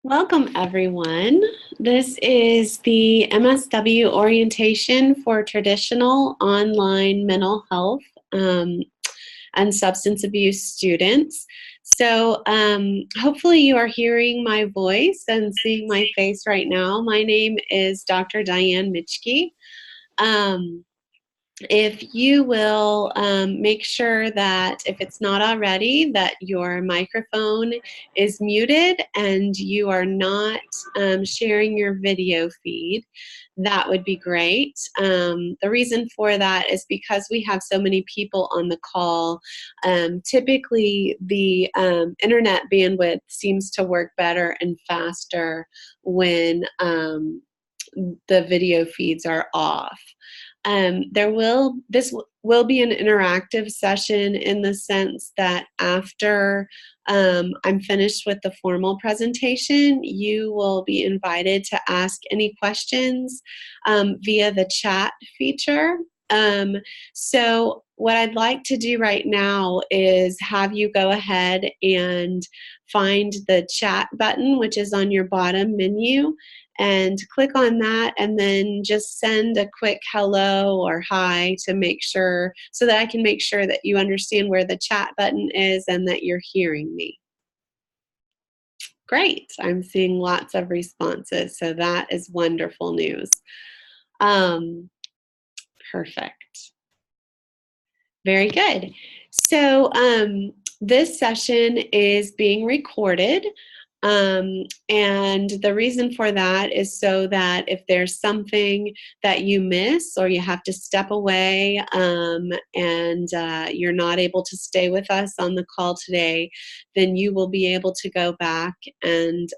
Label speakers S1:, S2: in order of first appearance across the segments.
S1: Welcome, everyone. This is the MSW orientation for traditional online mental health and substance abuse students. So hopefully you are hearing my voice and seeing my face right now. My name is Dr. Diane Mitschke. If you will make sure that if it's not already, that your microphone is muted and you are not sharing your video feed, that would be great. The reason for that is because we have so many people on the call. Typically, the internet bandwidth seems to work better and faster when the video feeds are off. This will be an interactive session in the sense that after I'm finished with the formal presentation, you will be invited to ask any questions via the chat feature. So what I'd like to do right now is have you go ahead and find the chat button, which is on your bottom menu, and click on that and then just send a quick hello or hi to make sure, so that I can make sure that you understand where the chat button is and that you're hearing me. Great, I'm seeing lots of responses, so that is wonderful news. Perfect. Very good. So this session is being recorded. And the reason for that is so that if there's something that you miss or you have to step away and you're not able to stay with us on the call today, then you will be able to go back and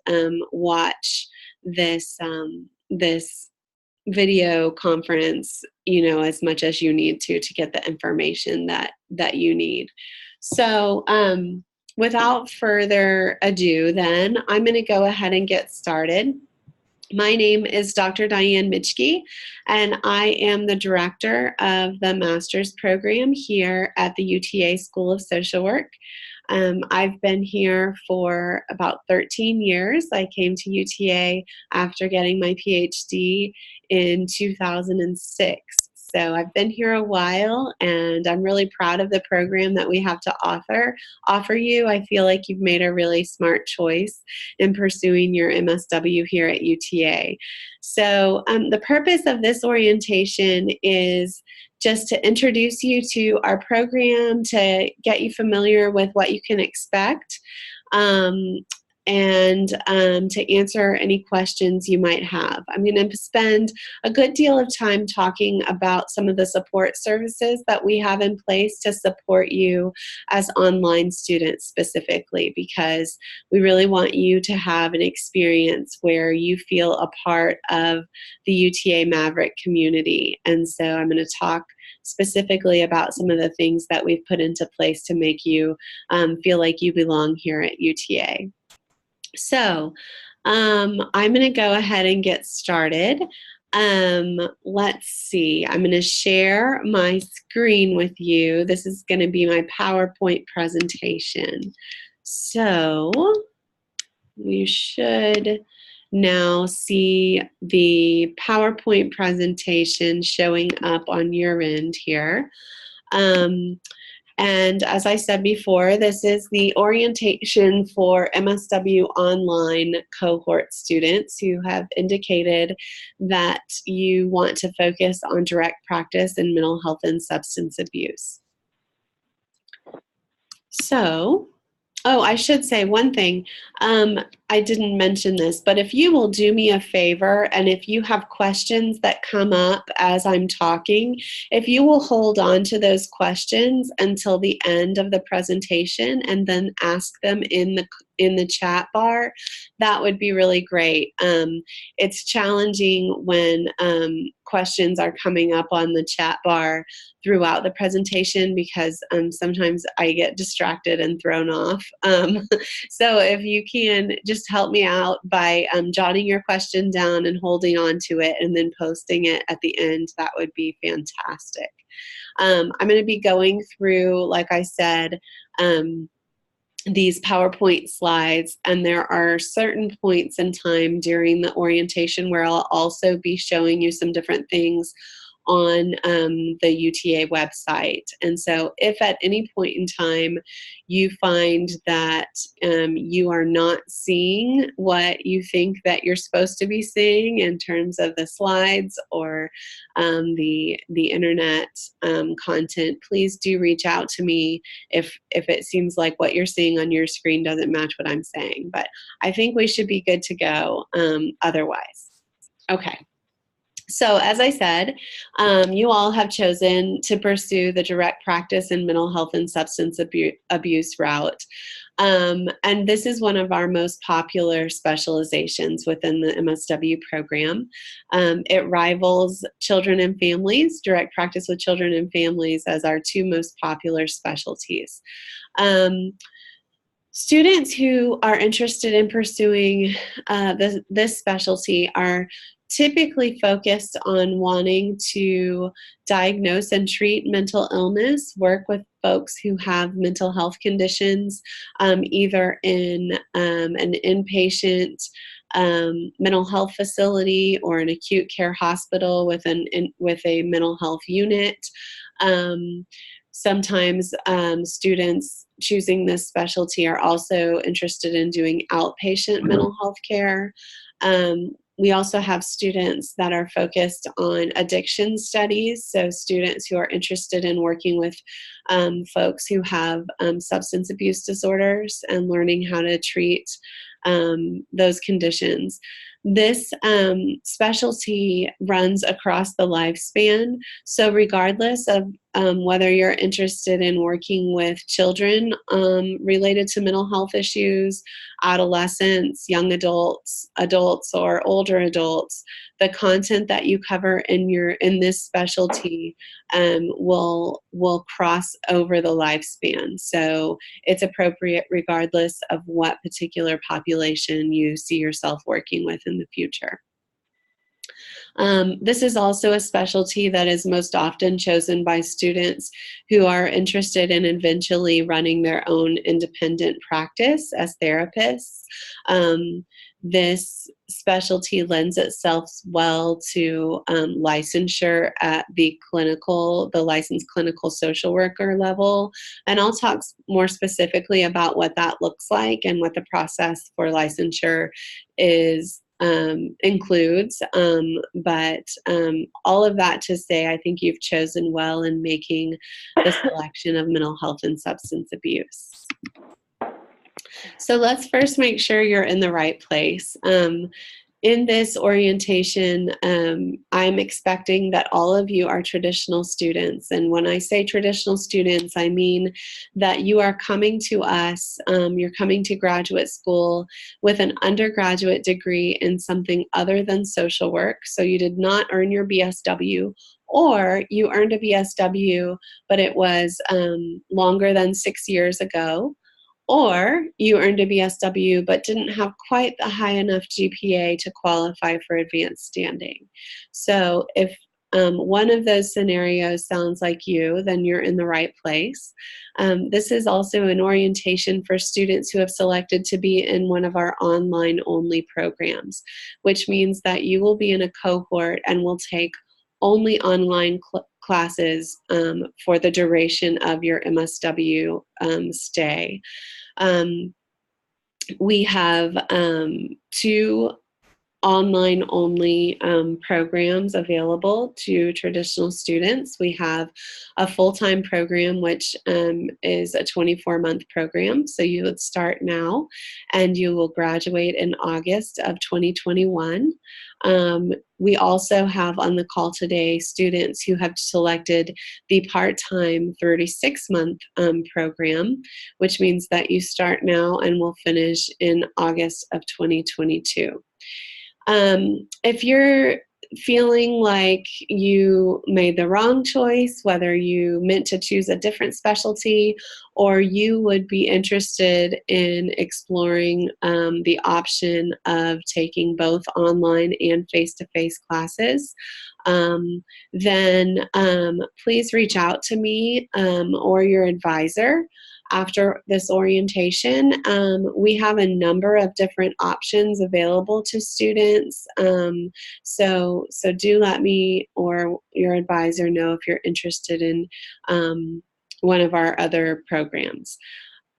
S1: watch this video conference, as much as you need to get the information that you need. So without further ado, then I'm going to go ahead and get started. My name is Dr. Diane Mitschke, and I am the director of the master's program here at the UTA School of Social Work. I've been here for about 13 years. I came to UTA after getting my PhD in 2006. So I've been here a while, and I'm really proud of the program that we have to offer you. I feel like you've made a really smart choice in pursuing your MSW here at UTA. So the purpose of this orientation is just to introduce you to our program, to get you familiar with what you can expect, and to answer any questions you might have. I'm going to spend a good deal of time talking about some of the support services that we have in place to support you as online students specifically, because we really want you to have an experience where you feel a part of the UTA Maverick community. And so I'm going to talk specifically about some of the things that we've put into place to make you feel like you belong here at UTA. So I'm going to go ahead and get started. Let's see. I'm going to share my screen with you. This is going to be my PowerPoint presentation. So you should now see the PowerPoint presentation showing up on your end here. And as I said before, this is the orientation for MSW online cohort students who have indicated that you want to focus on direct practice in mental health and substance abuse. So, oh, I should say one thing. I didn't mention this, but if you will do me a favor, and if you have questions that come up as I'm talking, if you will hold on to those questions until the end of the presentation and then ask them in the chat bar, that would be really great. It's challenging when questions are coming up on the chat bar throughout the presentation because sometimes I get distracted and thrown off. So if you can just help me out by jotting your question down and holding on to it and then posting it at the end, that would be fantastic. I'm going to be going through, like I said, these PowerPoint slides, and there are certain points in time during the orientation where I'll also be showing you some different things on the UTA website. And so if at any point in time you find that you are not seeing what you think that you're supposed to be seeing in terms of the slides or the internet content, please do reach out to me if it seems like what you're seeing on your screen doesn't match what I'm saying. But I think we should be good to go otherwise. Okay. So as I said, you all have chosen to pursue the direct practice in mental health and substance abuse route. And this is one of our most popular specializations within the MSW program. It rivals children and families, direct practice with children and families, as our two most popular specialties. Students who are interested in pursuing this specialty are typically focused on wanting to diagnose and treat mental illness, work with folks who have mental health conditions, either in an inpatient mental health facility or an acute care hospital with a mental health unit. Sometimes students choosing this specialty are also interested in doing outpatient mental health care. We also have students that are focused on addiction studies, so students who are interested in working with folks who have substance abuse disorders and learning how to treat those conditions. This specialty runs across the lifespan, so regardless of whether you're interested in working with children related to mental health issues, adolescents, young adults, or older adults, the content that you cover in this specialty will cross over the lifespan. So it's appropriate regardless of what particular population you see yourself working with in the future. This is also a specialty that is most often chosen by students who are interested in eventually running their own independent practice as therapists. This specialty lends itself well to licensure at the licensed clinical social worker level. And I'll talk more specifically about what that looks like and what the process for licensure includes. But all of that to say, I think you've chosen well in making the selection of mental health and substance abuse. So let's first make sure you're in the right place. In this orientation, I'm expecting that all of you are traditional students. And when I say traditional students, I mean that you are coming to us, you're coming to graduate school with an undergraduate degree in something other than social work. So you did not earn your BSW, or you earned a BSW, but it was longer than 6 years ago. Or you earned a BSW but didn't have quite the high enough GPA to qualify for advanced standing. So if one of those scenarios sounds like you, then you're in the right place. This is also an orientation for students who have selected to be in one of our online-only programs, which means that you will be in a cohort and will take only online classes for the duration of your MSW stay. We have 2 online-only programs available to traditional students. We have a full-time program, which is a 24-month program. So you would start now, and you will graduate in August of 2021. We also have on the call today students who have selected the part-time 36-month program, which means that you start now and will finish in August of 2022. If you're feeling like you made the wrong choice, whether you meant to choose a different specialty, or you would be interested in exploring the option of taking both online and face-to-face classes, then please reach out to me or your advisor. after this orientation, we have a number of different options available to students. So do let me or your advisor know if you're interested in one of our other programs.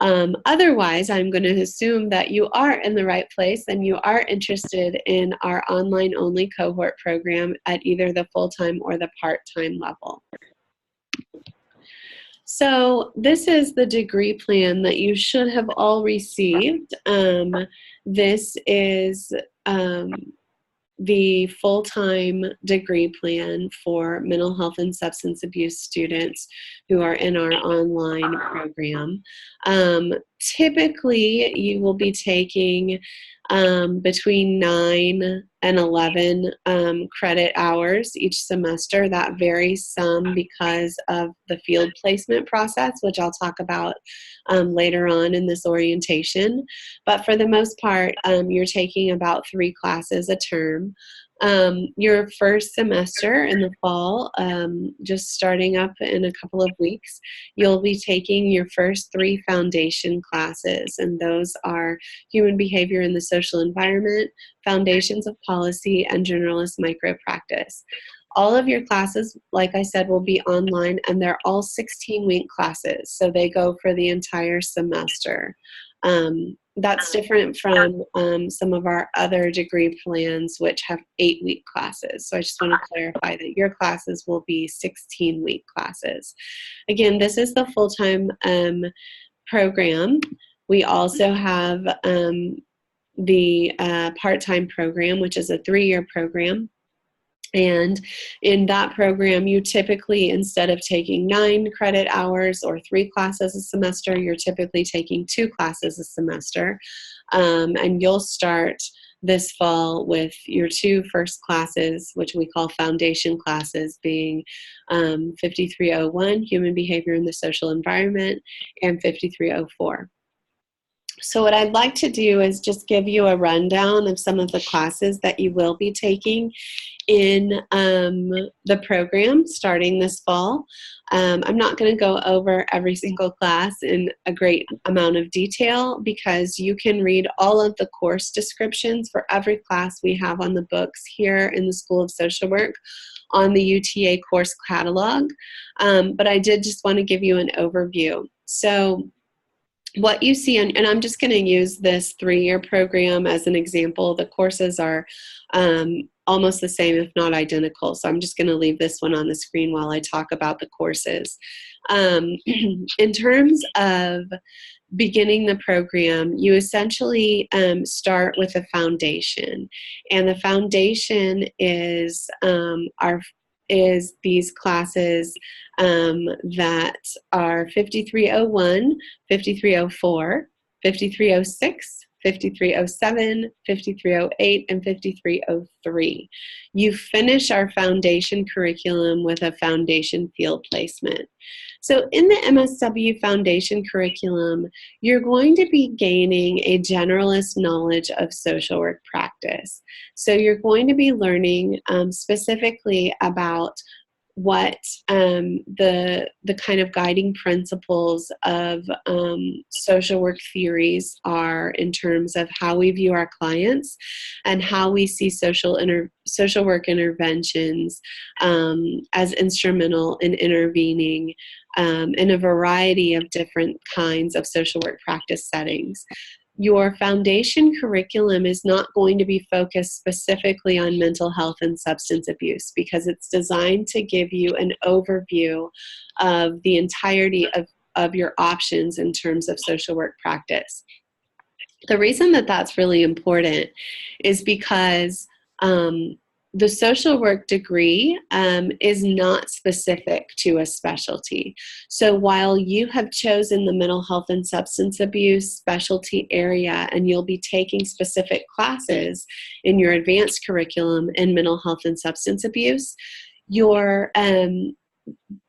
S1: Otherwise, I'm going to assume that you are in the right place and you are interested in our online-only cohort program at either the full-time or the part-time level. So this is the degree plan that you should have all received. This is the full-time degree plan for mental health and substance abuse students who are in our online program. Typically, you will be taking between 9 and 11 credit hours each semester. That varies some because of the field placement process, which I'll talk about later on in this orientation. But for the most part, you're taking about 3 classes a term. Your first semester in the fall, just starting up in a couple of weeks, you'll be taking your first 3 foundation classes, and those are human behavior in the social environment, foundations of policy, and generalist micropractice. All of your classes, like I said, will be online, and they're all 16-week classes, so they go for the entire semester. That's different from some of our other degree plans, which have 8-week classes. So I just want to clarify that your classes will be 16-week classes. Again, this is the full-time program. We also have the part-time program, which is a 3-year program. And in that program, you typically, instead of taking 9 credit hours or 3 classes a semester, you're typically taking 2 classes a semester. And you'll start this fall with your 2 first classes, which we call foundation classes, being 5301, Human Behavior in the Social Environment, and 5304. So what I'd like to do is just give you a rundown of some of the classes that you will be taking in the program starting this fall. I'm not going to go over every single class in a great amount of detail because you can read all of the course descriptions for every class we have on the books here in the School of Social Work on the UTA course catalog. But I did just want to give you an overview. So what you see, and I'm just going to use this 3-year program as an example. The courses are almost the same, if not identical. So I'm just going to leave this one on the screen while I talk about the courses. In terms of beginning the program, you essentially start with a foundation. And the foundation is these classes that are 5301, 5304, 5306, 5307, 5308, and 5303. You finish our foundation curriculum with a foundation field placement. So in the MSW foundation curriculum, you're going to be gaining a generalist knowledge of social work practice. So you're going to be learning specifically about what the kind of guiding principles of social work theories are in terms of how we view our clients and how we see social work interventions as instrumental in intervening in a variety of different kinds of social work practice settings. Your foundation curriculum is not going to be focused specifically on mental health and substance abuse because it's designed to give you an overview of the entirety of your options in terms of social work practice. The reason that that's really important is because the social work degree is not specific to a specialty. So while you have chosen the mental health and substance abuse specialty area and you'll be taking specific classes in your advanced curriculum in mental health and substance abuse, your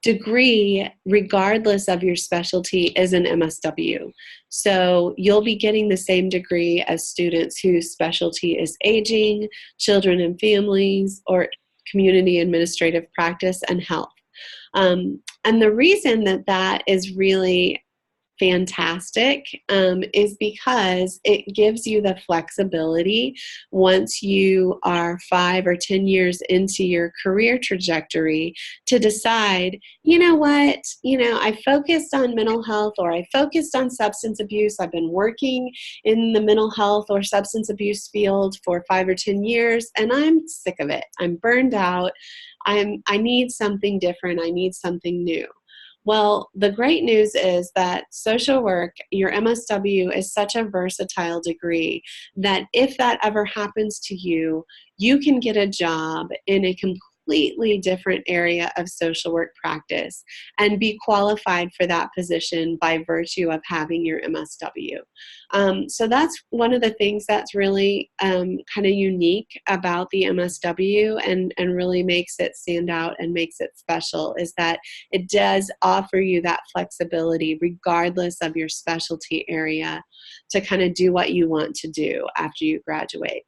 S1: degree, regardless of your specialty, is an MSW. So you'll be getting the same degree as students whose specialty is aging, children and families, or community administrative practice and health. And the reason that that is really fantastic is because it gives you the flexibility once you are 5 or 10 years into your career trajectory to decide, you know what, I focused on mental health, or I focused on substance abuse. I've been working in the mental health or substance abuse field for 5 or 10 years, and I'm sick of it. I'm burned out. I need something different. I need something new. Well, the great news is that social work, your MSW, is such a versatile degree that if that ever happens to you, you can get a job in a completely different area of social work practice and be qualified for that position by virtue of having your MSW. So that's one of the things that's really kind of unique about the MSW and really makes it stand out and makes it special, is that it does offer you that flexibility regardless of your specialty area to kind of do what you want to do after you graduate.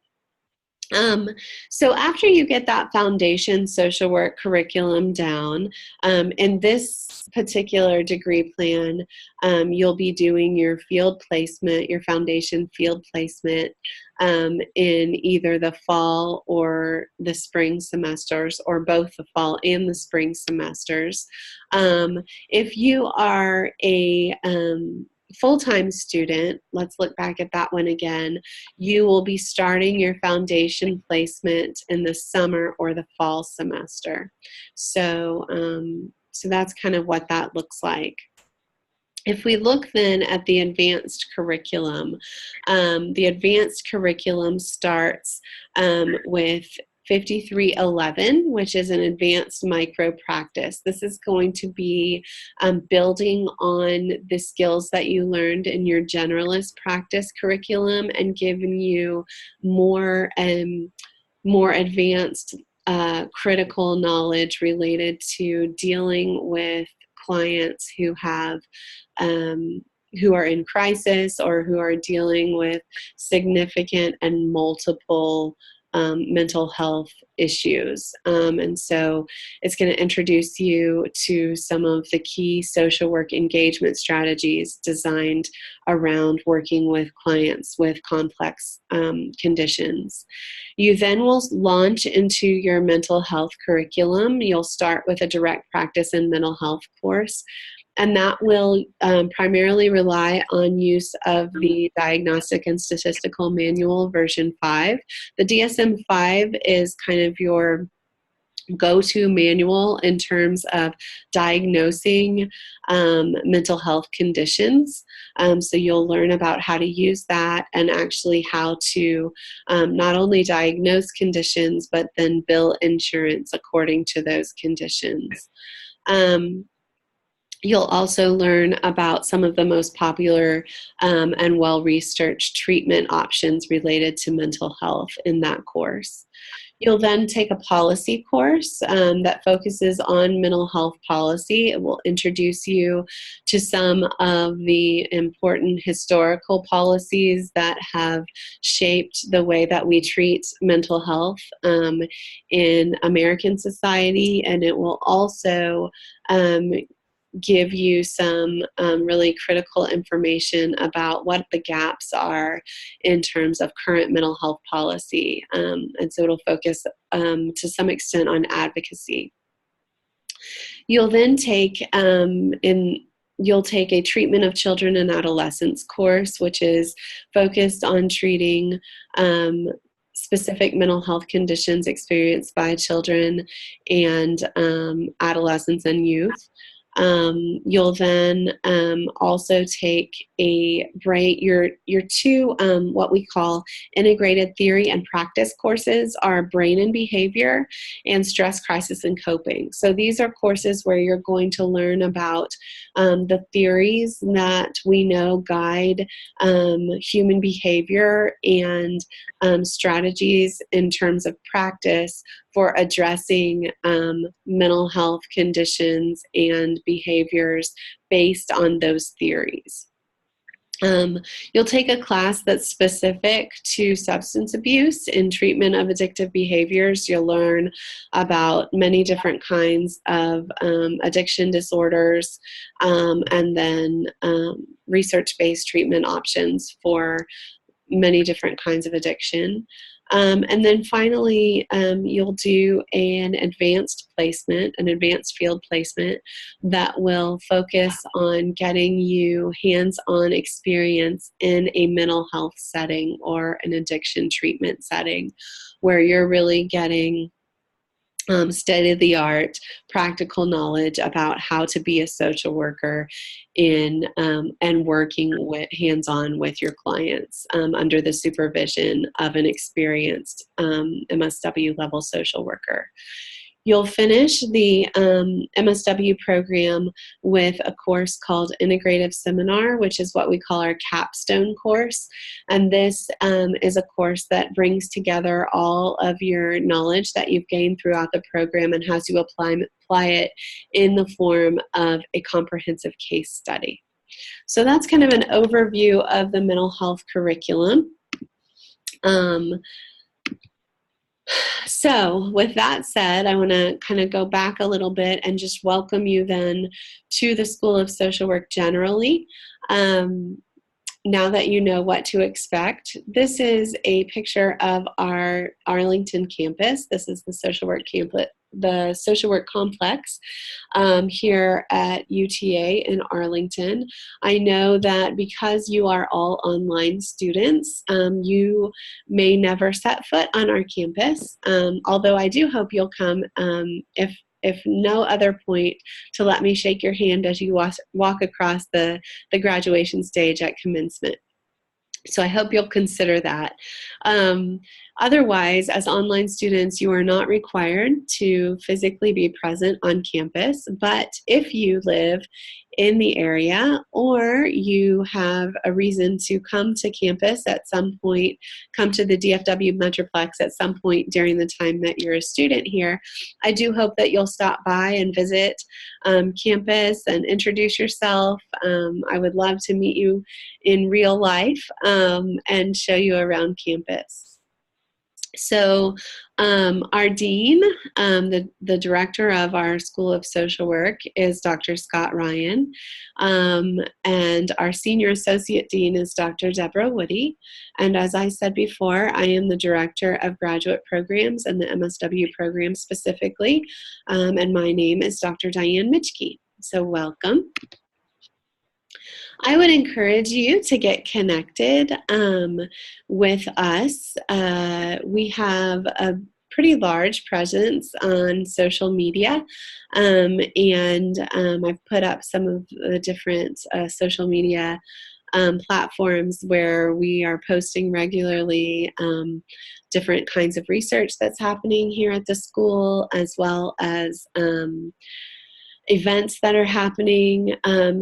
S1: So after you get that foundation social work curriculum down, in this particular degree plan, you'll be doing your field placement, your foundation field placement, in either the fall or the spring semesters, or both the fall and the spring semesters. If you are a full-time student, let's look back at that one again, you will be starting your foundation placement in the summer or the fall semester. So, so that's kind of what that looks like. If we look then at the advanced curriculum starts with 5311, which is an advanced micro practice. This is going to be building on the skills that you learned in your generalist practice curriculum and giving you more advanced critical knowledge related to dealing with clients who have who are in crisis or who are dealing with significant and multiple mental health issues. And so it's going to introduce you to some of the key social work engagement strategies designed around working with clients with complex conditions. You then will launch into your mental health curriculum. You'll start with a direct practice and mental health course, and that will primarily rely on use of the Diagnostic and Statistical Manual version 5. The DSM-5 is kind of your go-to manual in terms of diagnosing mental health conditions. So you'll learn about how to use that and actually how to not only diagnose conditions, but then bill insurance according to those conditions. You'll also learn about some of the most popular and well-researched treatment options related to mental health in that course. You'll then take a policy course that focuses on mental health policy. It will introduce you to some of the important historical policies that have shaped the way that we treat mental health in American society, and it will also give you some really critical information about what the gaps are in terms of current mental health policy. And so it'll focus to some extent on advocacy. You'll then take you'll take a treatment of children and adolescents course, which is focused on treating specific mental health conditions experienced by children and adolescents and youth. You'll then also take your two what we call integrated theory and practice courses are brain and behavior and stress, crisis, and coping. So these are courses where you're going to learn about the theories that we know guide human behavior and strategies in terms of practice for addressing mental health conditions and behaviors based on those theories. You'll take a class that's specific to substance abuse and treatment of addictive behaviors. You'll learn about many different kinds of addiction disorders, and then research-based treatment options for many different kinds of addiction. And then finally, you'll do an advanced placement, an advanced field placement that will focus on getting you hands-on experience in a mental health setting or an addiction treatment setting, where you're really getting state-of-the-art practical knowledge about how to be a social worker in and working with hands-on with your clients under the supervision of an experienced MSW level social worker. You'll finish the MSW program with a course called Integrative Seminar, which is what we call our capstone course. And this is a course that brings together all of your knowledge that you've gained throughout the program and has you apply it in the form of a comprehensive case study. So that's kind of an overview of the mental health curriculum. So with that said, I want to kind of go back a little bit and just welcome you then to the School of Social Work generally. Now that you know what to expect, this is a picture of our Arlington campus. This is the social work campus, the social work complex here at UTA in Arlington. I know that because you are all online students, you may never set foot on our campus, although I do hope you'll come if no other point, to let me shake your hand as you walk across the graduation stage at commencement. So I hope you'll consider that. Otherwise, as online students, you are not required to physically be present on campus, but if you live in the area or you have a reason to come to campus at some point, come to the DFW Metroplex at some point during the time that you're a student here, I do hope that you'll stop by and visit campus and introduce yourself. I would love to meet you in real life and show you around campus. So our dean, the director of our School of Social Work is Dr. Scott Ryan, and our senior associate dean is Dr. Deborah Woody. And as I said before, I am the director of graduate programs and the MSW program specifically, and my name is Dr. Diane Mitchke. So welcome. I would encourage you to get connected with us. We have a pretty large presence on social media, and I've put up some of the different social media platforms where we are posting regularly different kinds of research that's happening here at the school, as well as events that are happening.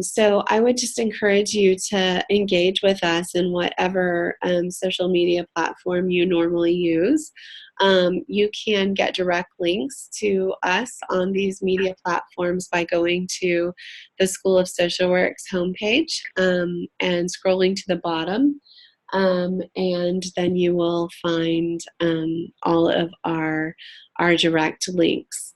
S1: So I would just encourage you to engage with us in whatever social media platform you normally use. You can get direct links to us on these media platforms by going to the School of Social Work's homepage and scrolling to the bottom. And then you will find all of our direct links.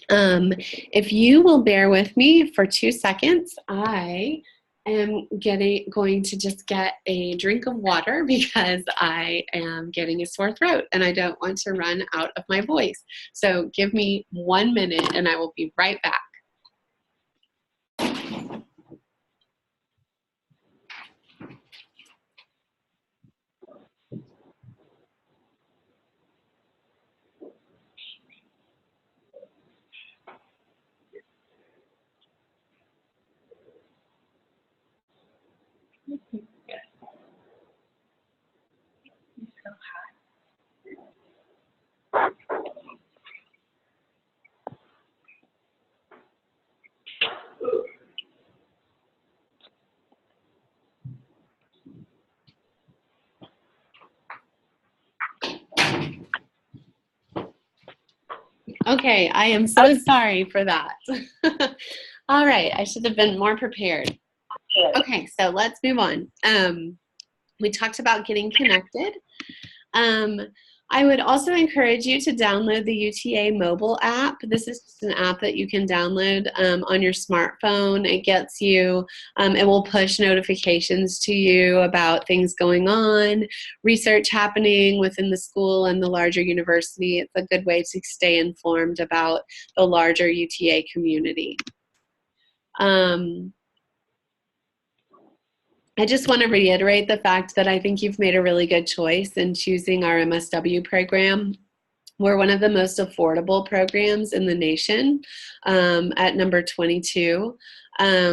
S1: If you will bear with me for 2 seconds, I am going to just get a drink of water because I am getting a sore throat and I don't want to run out of my voice. So give me 1 minute and I will be right back. Okay, I am so sorry for that. All right, I should have been more prepared. Okay, so let's move on. We talked about getting connected. Um, I would also encourage you to download the UTA mobile app. This is just an app that you can download on your smartphone. It gets you, it will push notifications to you about things going on, research happening within the school and the larger university. It's a good way to stay informed about the larger UTA community. I just want to reiterate the fact that I think you've made a really good choice in choosing our MSW program. We're one of the most affordable programs in the nation at number 22.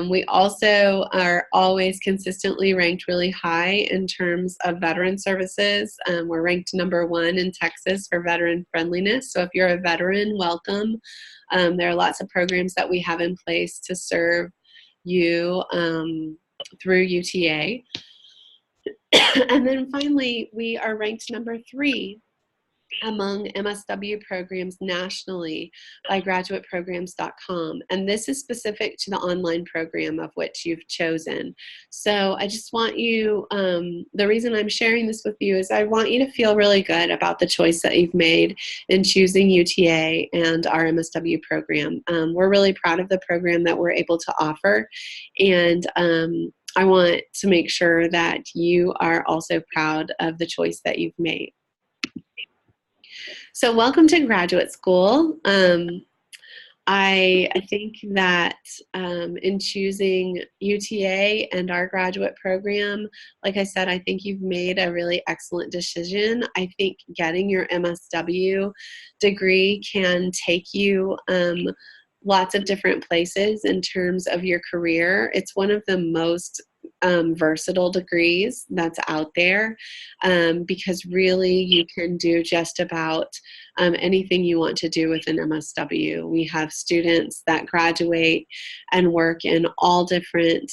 S1: We also are always consistently ranked really high in terms of veteran services. We're ranked number 1 in Texas for veteran friendliness. So if you're a veteran, welcome. There are lots of programs that we have in place to serve you through UTA. And then finally, we are ranked number 3 among MSW programs nationally by graduateprograms.com. And this is specific to the online program of which you've chosen. So I just want you, the reason I'm sharing this with you is I want you to feel really good about the choice that you've made in choosing UTA and our MSW program. We're really proud of the program that we're able to offer. And I want to make sure that you are also proud of the choice that you've made. So welcome to graduate school. I think that in choosing UTA and our graduate program, like I said, I think you've made a really excellent decision. I think getting your MSW degree can take you lots of different places in terms of your career. It's one of the most versatile degrees that's out there because really you can do just about anything you want to do with an MSW. We have students that graduate and work in all different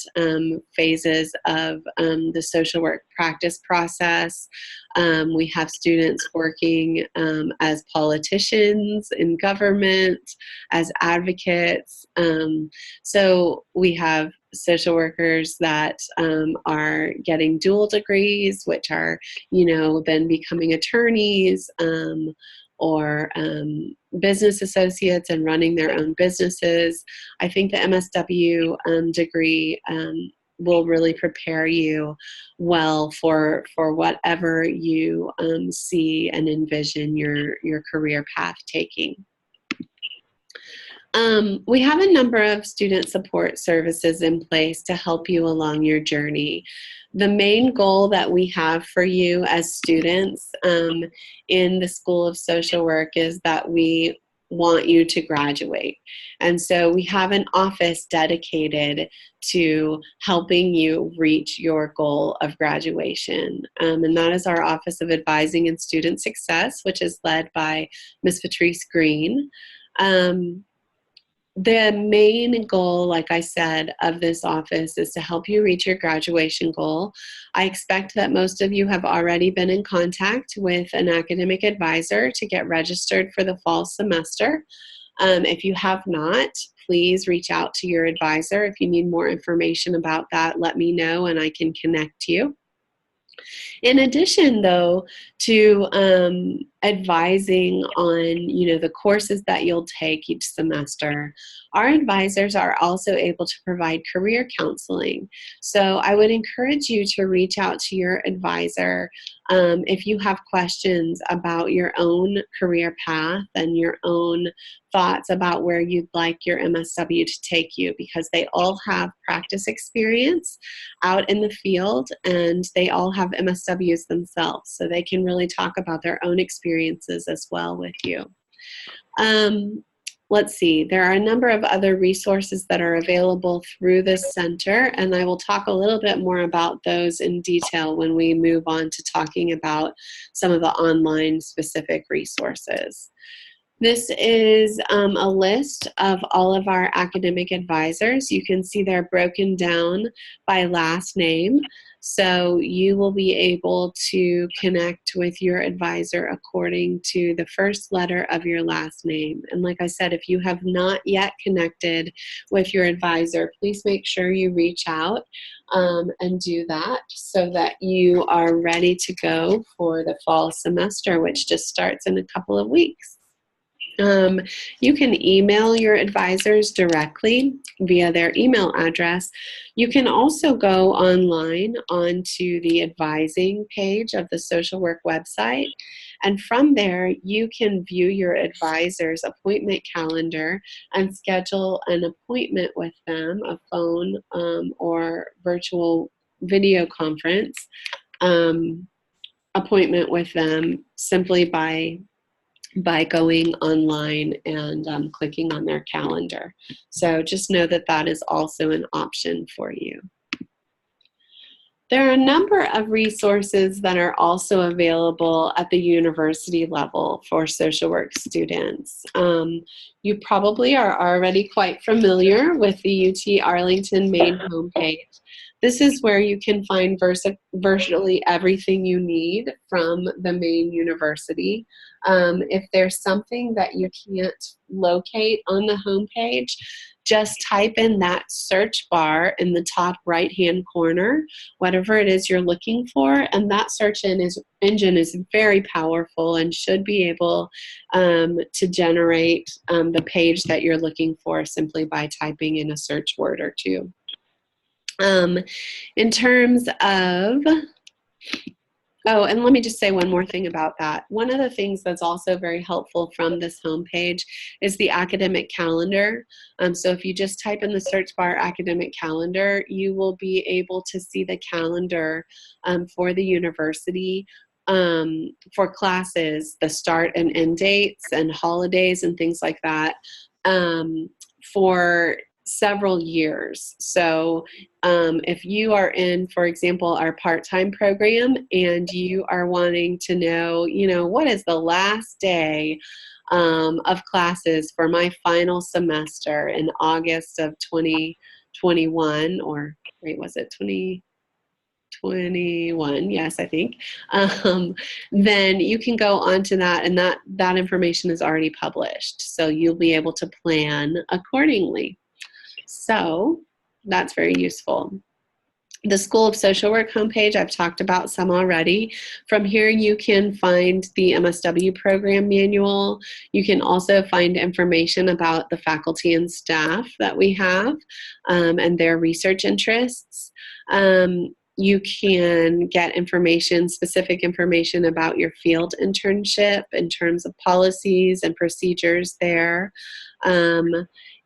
S1: phases of the social work practice process. We have students working as politicians in government, as advocates. So we have social workers that are getting dual degrees, which are, then becoming attorneys or business associates and running their own businesses. I think the MSW degree will really prepare you well for whatever you see and envision your career path taking. We have a number of student support services in place to help you along your journey. The main goal that we have for you as students in the School of Social Work is that we want you to graduate. And so we have an office dedicated to helping you reach your goal of graduation. And that is our Office of Advising and Student Success, which is led by Ms. Patrice Green. The main goal, like I said, of this office is to help you reach your graduation goal. I expect that most of you have already been in contact with an academic advisor to get registered for the fall semester. If you have not, please reach out to your advisor. If you need more information about that, let me know and I can connect you. In addition, though, to advising on, the courses that you'll take each semester, our advisors are also able to provide career counseling. So I would encourage you to reach out to your advisor if you have questions about your own career path and your own thoughts about where you'd like your MSW to take you, because they all have practice experience out in the field and they all have MSWs themselves, so they can really talk about their own experiences as well with you. Let's see, there are a number of other resources that are available through this center, and I will talk a little bit more about those in detail when we move on to talking about some of the online specific resources. This is a list of all of our academic advisors. You can see they're broken down by last name. So you will be able to connect with your advisor according to the first letter of your last name. And like I said, if you have not yet connected with your advisor, please make sure you reach out and do that so that you are ready to go for the fall semester, which just starts in a couple of weeks. You can email your advisors directly via their email address. You can also go online onto the advising page of the social work website, and from there you can view your advisor's appointment calendar and schedule an appointment with them, a phone or virtual video conference appointment with them simply by going online and clicking on their calendar. So just know that that is also an option for you. There are a number of resources that are also available at the university level for social work students. You probably are already quite familiar with the UT Arlington main homepage. This is where you can find virtually everything you need from the main university. If there's something that you can't locate on the homepage, just type in that search bar in the top right-hand corner, whatever it is you're looking for, and that search engine is very powerful and should be able to generate the page that you're looking for simply by typing in a search word or two. In terms of Oh, and let me just say one more thing about that. One of the things that's also very helpful from this homepage is the academic calendar. So if you just type in the search bar academic calendar, you will be able to see the calendar for the university for classes, the start and end dates and holidays and things like that for several years. So if you are in, for example, our part-time program and you are wanting to know, what is the last day of classes for my final semester in August of 2021, or wait, was it 2021? Yes, I think. Then you can go onto that, and that information is already published. So you'll be able to plan accordingly. So that's very useful. The School of Social Work homepage, I've talked about some already. From here, you can find the MSW program manual. You can also find information about the faculty and staff that we have and their research interests. You can get specific information about your field internship in terms of policies and procedures there.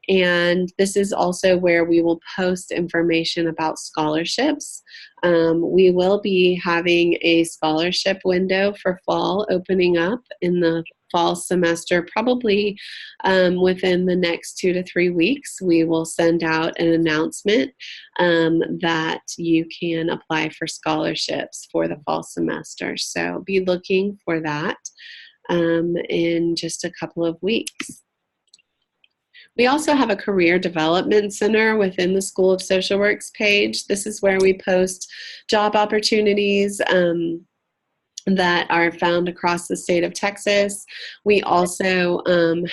S1: And this is also where we will post information about scholarships. We will be having a scholarship window for fall opening up in the fall semester, probably within the next 2 to 3 weeks. We will send out an announcement that you can apply for scholarships for the fall semester. So be looking for that in just a couple of weeks. We also have a career development center within the School of Social Work's page. This is where we post job opportunities that are found across the state of Texas. We also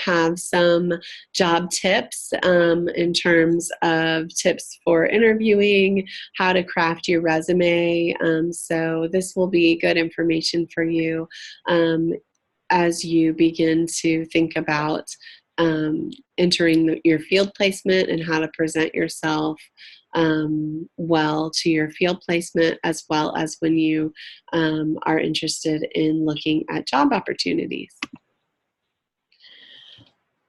S1: have some job tips in terms of tips for interviewing, how to craft your resume. So this will be good information for you as you begin to think about entering your field placement and how to present yourself well to your field placement, as well as when you are interested in looking at job opportunities.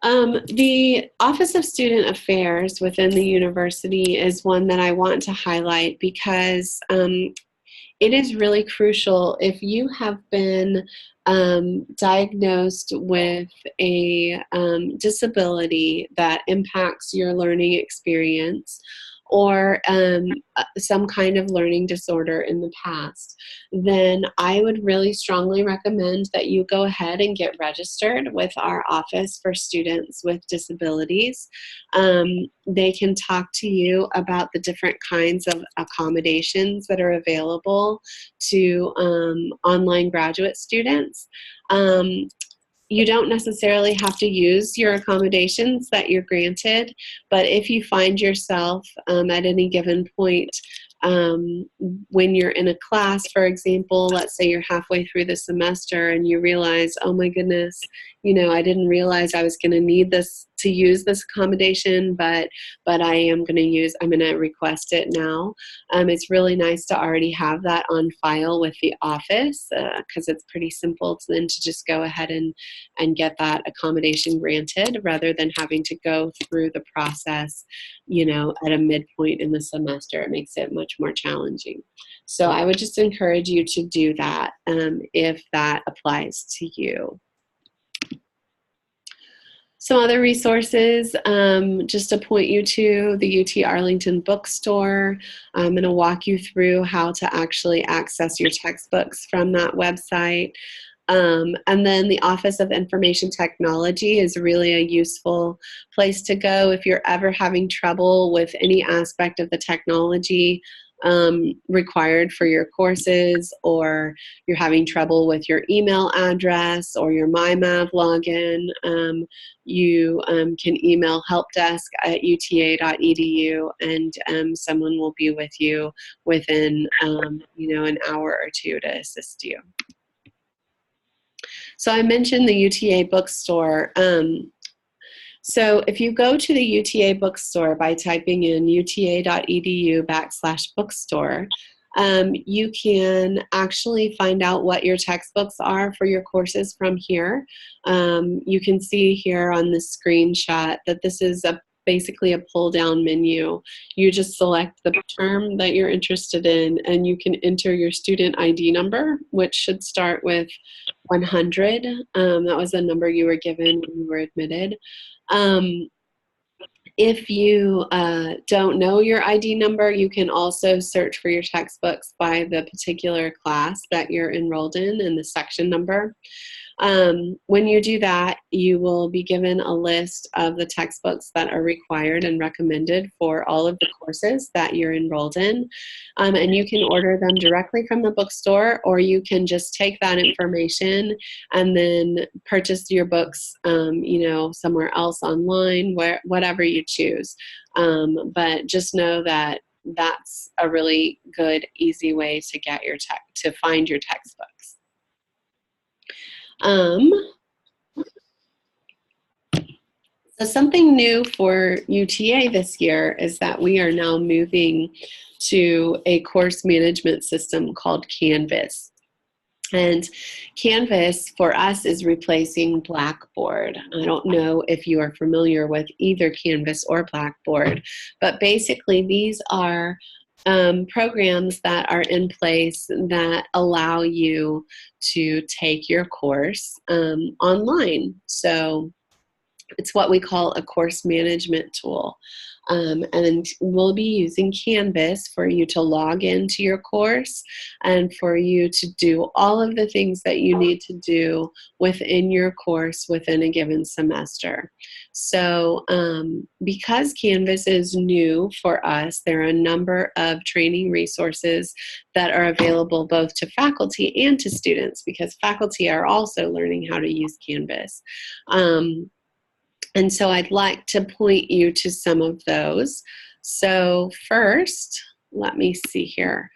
S1: The Office of Student Affairs within the university is one that I want to highlight because it is really crucial. If you have been diagnosed with a disability that impacts your learning experience, or some kind of learning disorder in the past, then I would really strongly recommend that you go ahead and get registered with our Office for Students with Disabilities. They can talk to you about the different kinds of accommodations that are available to online graduate students. You don't necessarily have to use your accommodations that you're granted, but if you find yourself at any given point when you're in a class, for example, let's say you're halfway through the semester and you realize, oh my goodness, I didn't realize I was going to need this to use this accommodation, but I'm going to request it now. It's really nice to already have that on file with the office because it's pretty simple to just go ahead and get that accommodation granted rather than having to go through the process, at a midpoint in the semester. It makes it much more challenging. So I would just encourage you to do that if that applies to you. Some other resources, just to point you to the UT Arlington bookstore. I'm going to walk you through how to actually access your textbooks from that website. And then the Office of Information Technology is really a useful place to go if you're ever having trouble with any aspect of the technology required for your courses, or you're having trouble with your email address or your MyMath login. You can email helpdesk@uta.edu, and someone will be with you within an hour or two to assist you. So I mentioned the UTA bookstore. So if you go to the UTA bookstore by typing in uta.edu/bookstore, you can actually find out what your textbooks are for your courses from here. You can see here on the screenshot that this is basically a pull-down menu. You just select the term that you're interested in, and you can enter your student ID number, which should start with 100. That was the number you were given when you were admitted. If you don't know your ID number, you can also search for your textbooks by the particular class that you're enrolled in and the section number. When you do that, you will be given a list of the textbooks that are required and recommended for all of the courses that you're enrolled in. And you can order them directly from the bookstore, or you can just take that information and then purchase your books, somewhere else online, whatever you choose. But just know that that's a really good, easy way to get to find your textbooks. So something new for UTA this year is that we are now moving to a course management system called Canvas. And Canvas for us is replacing Blackboard. I don't know if you are familiar with either Canvas or Blackboard, but basically these are programs that are in place that allow you to take your course online. So it's what we call a course management tool. And we'll be using Canvas for you to log into your course and for you to do all of the things that you need to do within your course within a given semester. So because Canvas is new for us, there are a number of training resources that are available both to faculty and to students, because faculty are also learning how to use Canvas. And so I'd like to point you to some of those. So first, let me see here.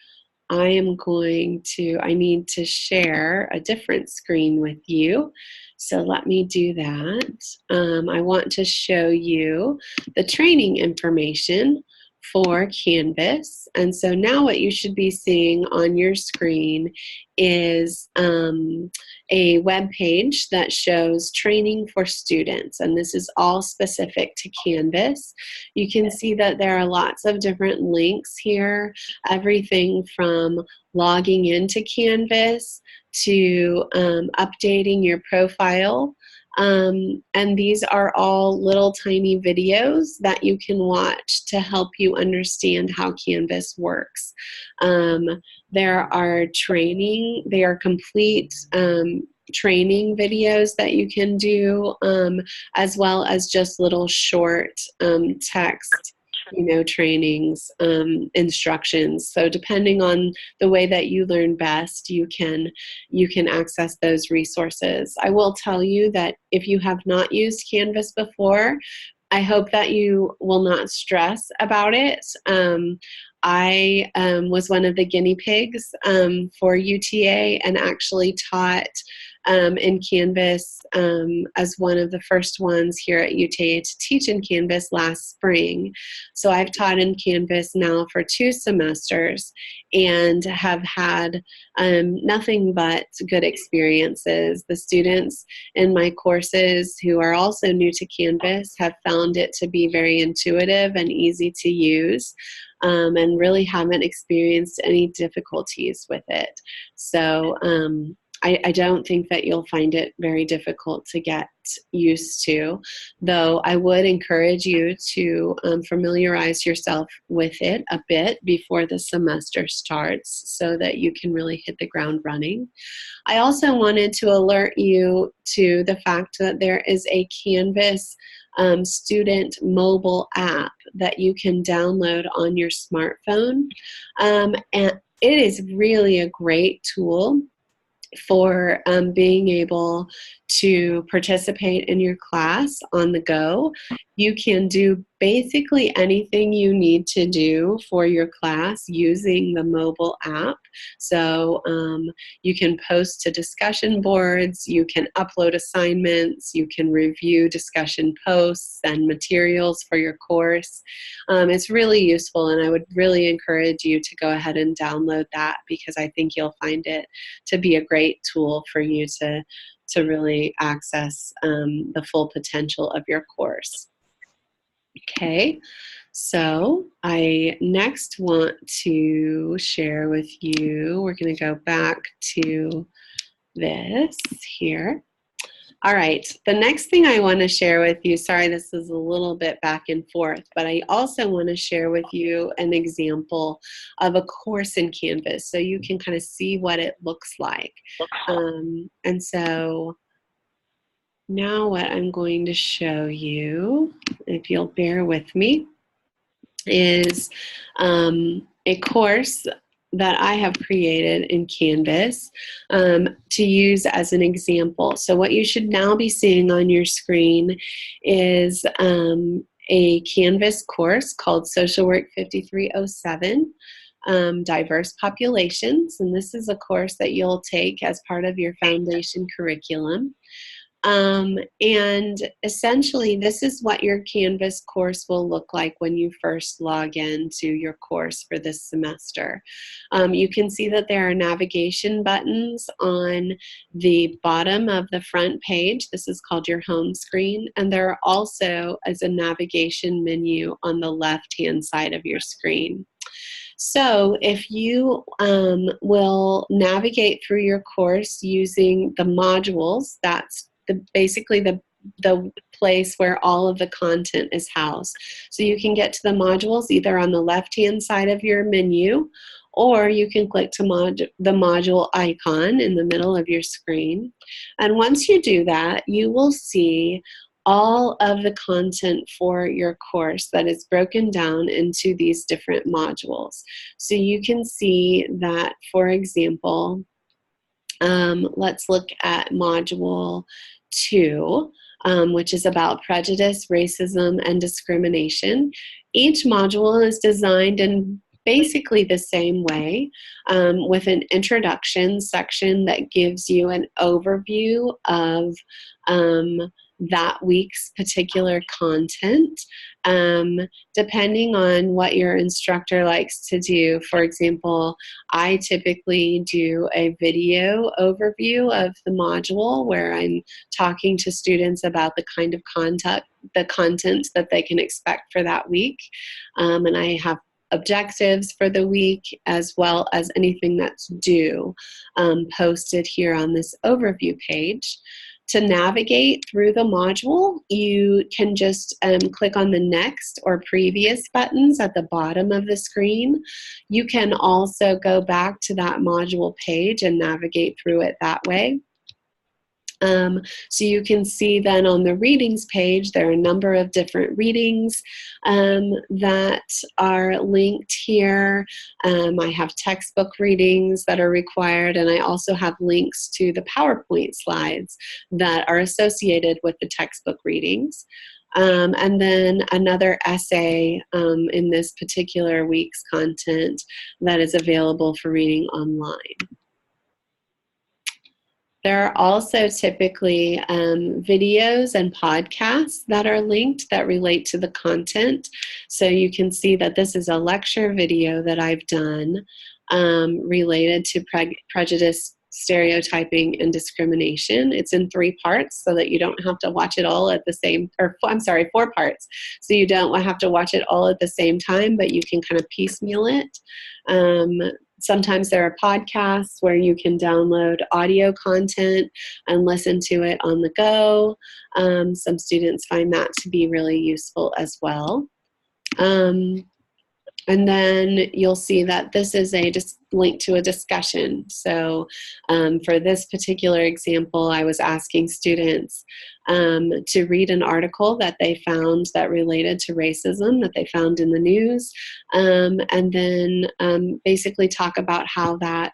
S1: I need to share a different screen with you. So let me do that. I want to show you the training information for Canvas. And so now what you should be seeing on your screen is a web page that shows training for students, and this is all specific to Canvas. You can see that there are lots of different links here, everything from logging into Canvas to updating your profile, And these are all little tiny videos that you can watch to help you understand how Canvas works. There are they are complete training videos that you can do, as well as just little short text, trainings, instructions. So depending on the way that you learn best, you can access those resources. I will tell you that if you have not used Canvas before, I hope that you will not stress about it. I was one of the guinea pigs for UTA and actually taught in Canvas as one of the first ones here at UTA to teach in Canvas last spring. So I've taught in Canvas now for 2 semesters and have had nothing but good experiences. The students in my courses who are also new to Canvas have found it to be very intuitive and easy to use, and really haven't experienced any difficulties with it. So I don't think that you'll find it very difficult to get used to, though I would encourage you to familiarize yourself with it a bit before the semester starts so that you can really hit the ground running. I also wanted to alert you to the fact that there is a Canvas student mobile app that you can download on your smartphone. And it is really a great tool for being able to participate in your class on the go. You can do basically anything you need to do for your class using the mobile app. So you can post to discussion boards, you can upload assignments, you can review discussion posts and materials for your course. It's really useful, and I would really encourage you to go ahead and download that because I think you'll find it to be a great tool for you to really access the full potential of your course. Okay, so I next want to share with you, we're going to go back to this here. All right, the next thing I want to share with you, sorry this is a little bit back and forth, but I also want to share with you an example of a course in Canvas so you can kind of see what it looks like. And so now what I'm going to show you, if you'll bear with me, is a course that I have created in Canvas to use as an example. So what you should now be seeing on your screen is a Canvas course called Social Work 5307. Diverse populations, and this is a course that you'll take as part of your foundation curriculum. And essentially, this is what your Canvas course will look like when you first log into your course for this semester. You can see that there are navigation buttons on the bottom of the front page. This is called your home screen. And there also is a navigation menu on the left-hand side of your screen. So if you will navigate through your course using the modules, that's basically the place where all of the content is housed. So you can get to the modules either on the left-hand side of your menu, or you can click to the module icon in the middle of your screen. And once you do that, you will see all of the content for your course that is broken down into these different modules. So you can see that, for example, let's look at module 2, which is about prejudice, racism, and discrimination. Each module is designed in basically the same way, with an introduction section that gives you an overview of that week's particular content, depending on what your instructor likes to do. For example, I typically do a video overview of the module where I'm talking to students about the kind of content that they can expect for that week. And I have objectives for the week as well as anything that's due posted here on this overview page. To navigate through the module, you can just click on the next or previous buttons at the bottom of the screen. You can also go back to that module page and navigate through it that way. So you can see then on the readings page, there are a number of different readings that are linked here. I have textbook readings that are required, and I also have links to the PowerPoint slides that are associated with the textbook readings. And then another essay in this particular week's content that is available for reading online. There are also typically videos and podcasts that are linked that relate to the content. So you can see that this is a lecture video that I've done related to prejudice, stereotyping, and discrimination. It's in 3 parts so that you don't have to watch it all at the same, or I'm sorry, 4 parts. So you don't have to watch it all at the same time, but you can kind of piecemeal it. Sometimes there are podcasts where you can download audio content and listen to it on the go. Some students find that to be really useful as well. And then you'll see that this is a link to a discussion. So for this particular example, I was asking students to read an article that they found that related to racism that they found in the news, and then basically talk about how that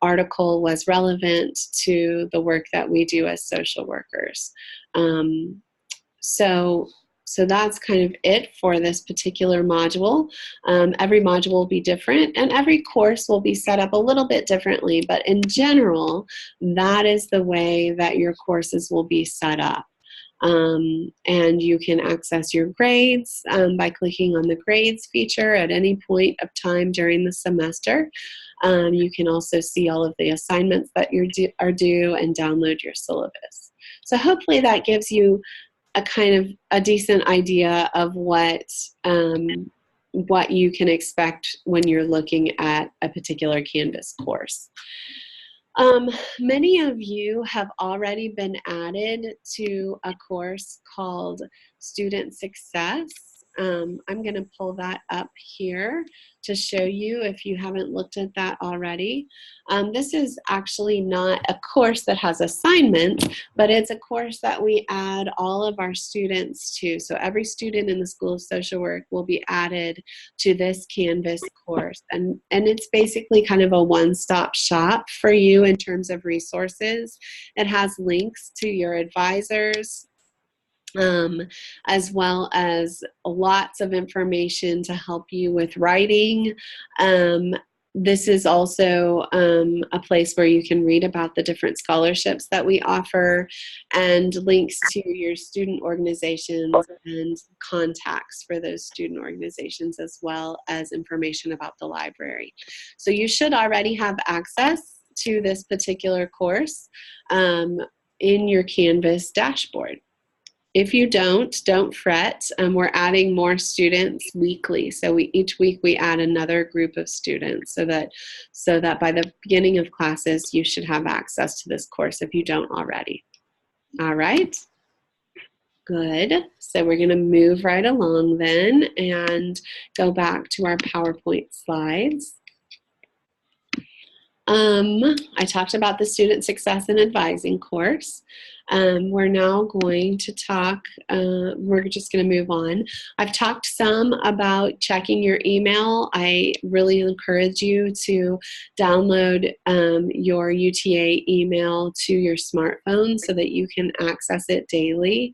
S1: article was relevant to the work that we do as social workers. So that's kind of it for this particular module. Every module will be different, and every course will be set up a little bit differently, but in general, that is the way that your courses will be set up. And you can access your grades by clicking on the grades feature at any point of time during the semester. You can also see all of the assignments that are due and download your syllabus. So hopefully that gives you a kind of a decent idea of what you can expect when you're looking at a particular Canvas course. Many of you have already been added to a course called Student Success. I'm going to pull that up here to show you if you haven't looked at that already. This is actually not a course that has assignments, but it's a course that we add all of our students to. So every student in the School of Social Work will be added to this Canvas course. And it's basically kind of a one-stop shop for you in terms of resources. It has links to your advisors, as well as lots of information to help you with writing. This is also a place where you can read about the different scholarships that we offer, and links to your student organizations and contacts for those student organizations, as well as information about the library. So you should already have access to this particular course in your Canvas dashboard. If you don't fret. We're adding more students weekly. So each week we add another group of students so that by the beginning of classes, you should have access to this course if you don't already. All right. Good. So we're going to move right along then and go back to our PowerPoint slides. I talked about the Student Success and Advising course. We're now going to talk, we're just going to move on. I've talked some about checking your email. I really encourage you to download your UTA email to your smartphone so that you can access it daily.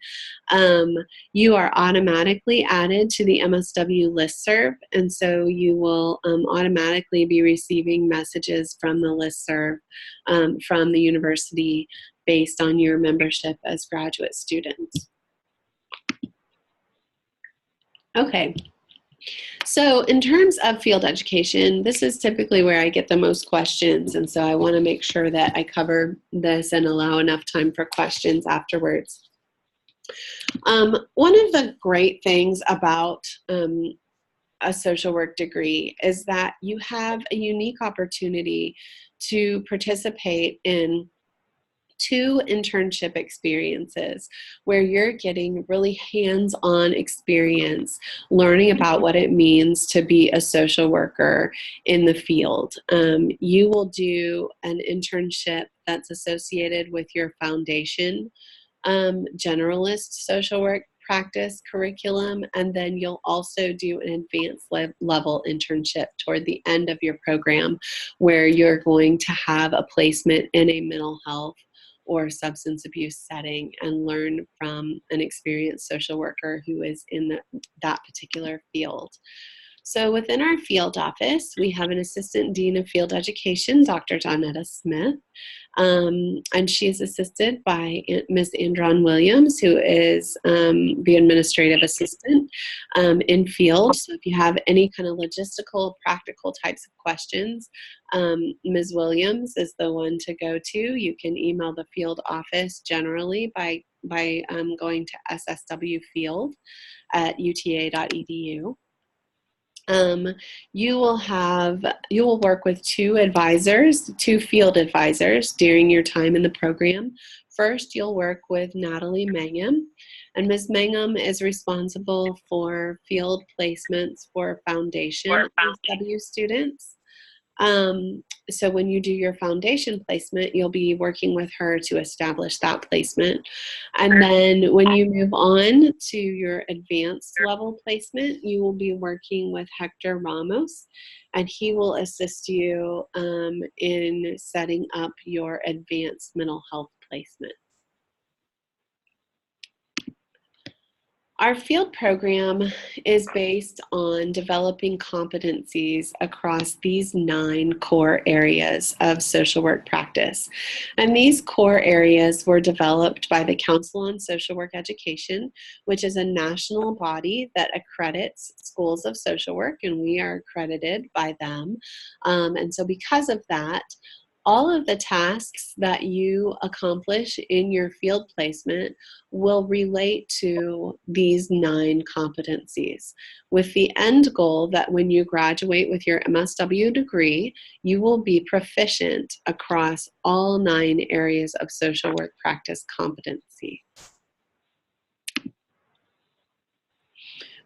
S1: You are automatically added to the MSW listserv, and so you will automatically be receiving messages from the listserv from the university based on your membership as graduate students. Okay, so in terms of field education, this is typically where I get the most questions, and so I want to make sure that I cover this and allow enough time for questions afterwards. One of the great things about a social work degree is that you have a unique opportunity to participate in 2 internship experiences where you're getting really hands-on experience learning about what it means to be a social worker in the field. You will do an internship that's associated with your foundation generalist social work practice curriculum, and then you'll also do an advanced level internship toward the end of your program where you're going to have a placement in a mental health or substance abuse setting and learn from an experienced social worker who is in that particular field. So within our field office, we have an Assistant Dean of Field Education, Dr. Donetta Smith, and she is assisted by Ms. Andron Williams, who is the administrative assistant in field. So if you have any kind of logistical, practical types of questions, Ms. Williams is the one to go to. You can email the field office generally by going to sswfield@uta.edu. You will work with 2 advisors, 2 field advisors during your time in the program. First, you'll work with Natalie Mangum, and Ms. Mangum is responsible for field placements for foundation SSW students. So when you do your foundation placement, you'll be working with her to establish that placement. And then when you move on to your advanced level placement, you will be working with Hector Ramos, and he will assist you in setting up your advanced mental health placement. Our field program is based on developing competencies across these 9 core areas of social work practice. And these core areas were developed by the Council on Social Work Education, which is a national body that accredits schools of social work, and we are accredited by them. And so because of that, all of the tasks that you accomplish in your field placement will relate to these 9 competencies, with the end goal that when you graduate with your MSW degree, you will be proficient across all 9 areas of social work practice competency.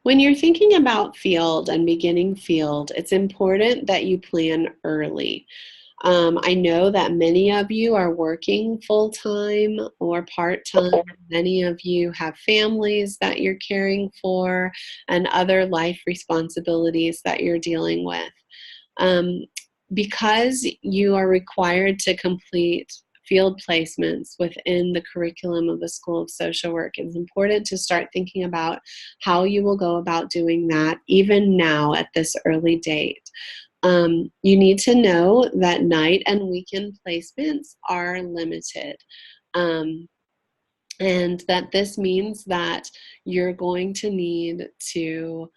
S1: When you're thinking about field and beginning field, it's important that you plan early. I know that many of you are working full-time or part-time. Many of you have families that you're caring for and other life responsibilities that you're dealing with. Because you are required to complete field placements within the curriculum of the School of Social Work, it's important to start thinking about how you will go about doing that even now at this early date. You need to know that night and weekend placements are limited. And that this means that you're going to need to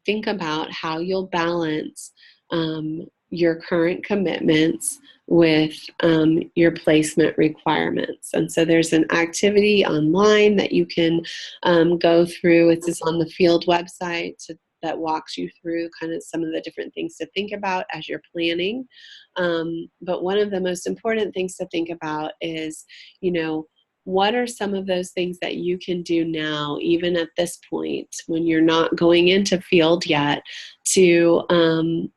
S1: think about how you'll balance your current commitments with your placement requirements. And so there's an activity online that you can go through. It's on the field website that walks you through kind of some of the different things to think about as you're planning. But one of the most important things to think about is, what are some of those things that you can do now, even at this point when you're not going into field yet, to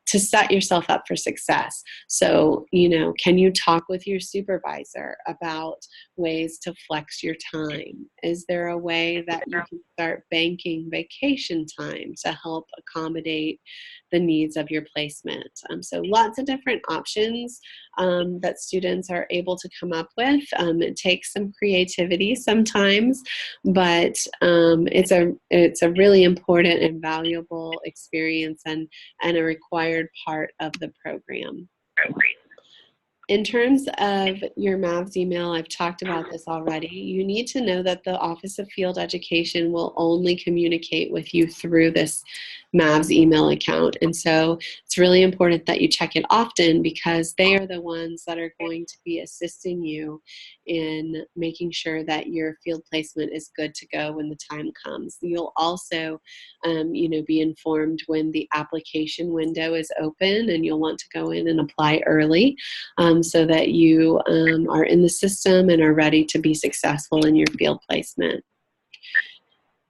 S1: set yourself up for success? So, can you talk with your supervisor about ways to flex your time? Is there a way that you can start banking vacation time to help accommodate the needs of your placement? So lots of different options that students are able to come up with. It takes some creativity sometimes, but it's a really important and valuable experience and a required part of the program. In terms of your MAVS email, I've talked about this already. You need to know that the Office of Field Education will only communicate with you through this MAV's email account. And so it's really important that you check it often, because they are the ones that are going to be assisting you in making sure that your field placement is good to go when the time comes. You'll also, be informed when the application window is open, and you'll want to go in and apply early, so that you are in the system and are ready to be successful in your field placement.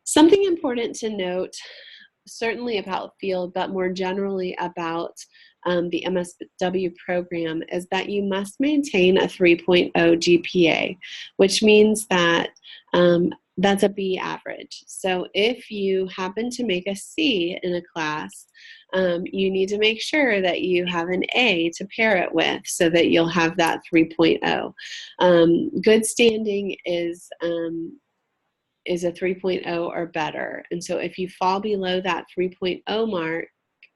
S1: Something important to note, certainly about field, but more generally about the MSW program, is that you must maintain a 3.0 GPA, which means that that's a B average. So if you happen to make a C in a class, you need to make sure that you have an A to pair it with, so that you'll have that 3.0. Good standing is a 3.0 or better. And so if you fall below that 3.0 mark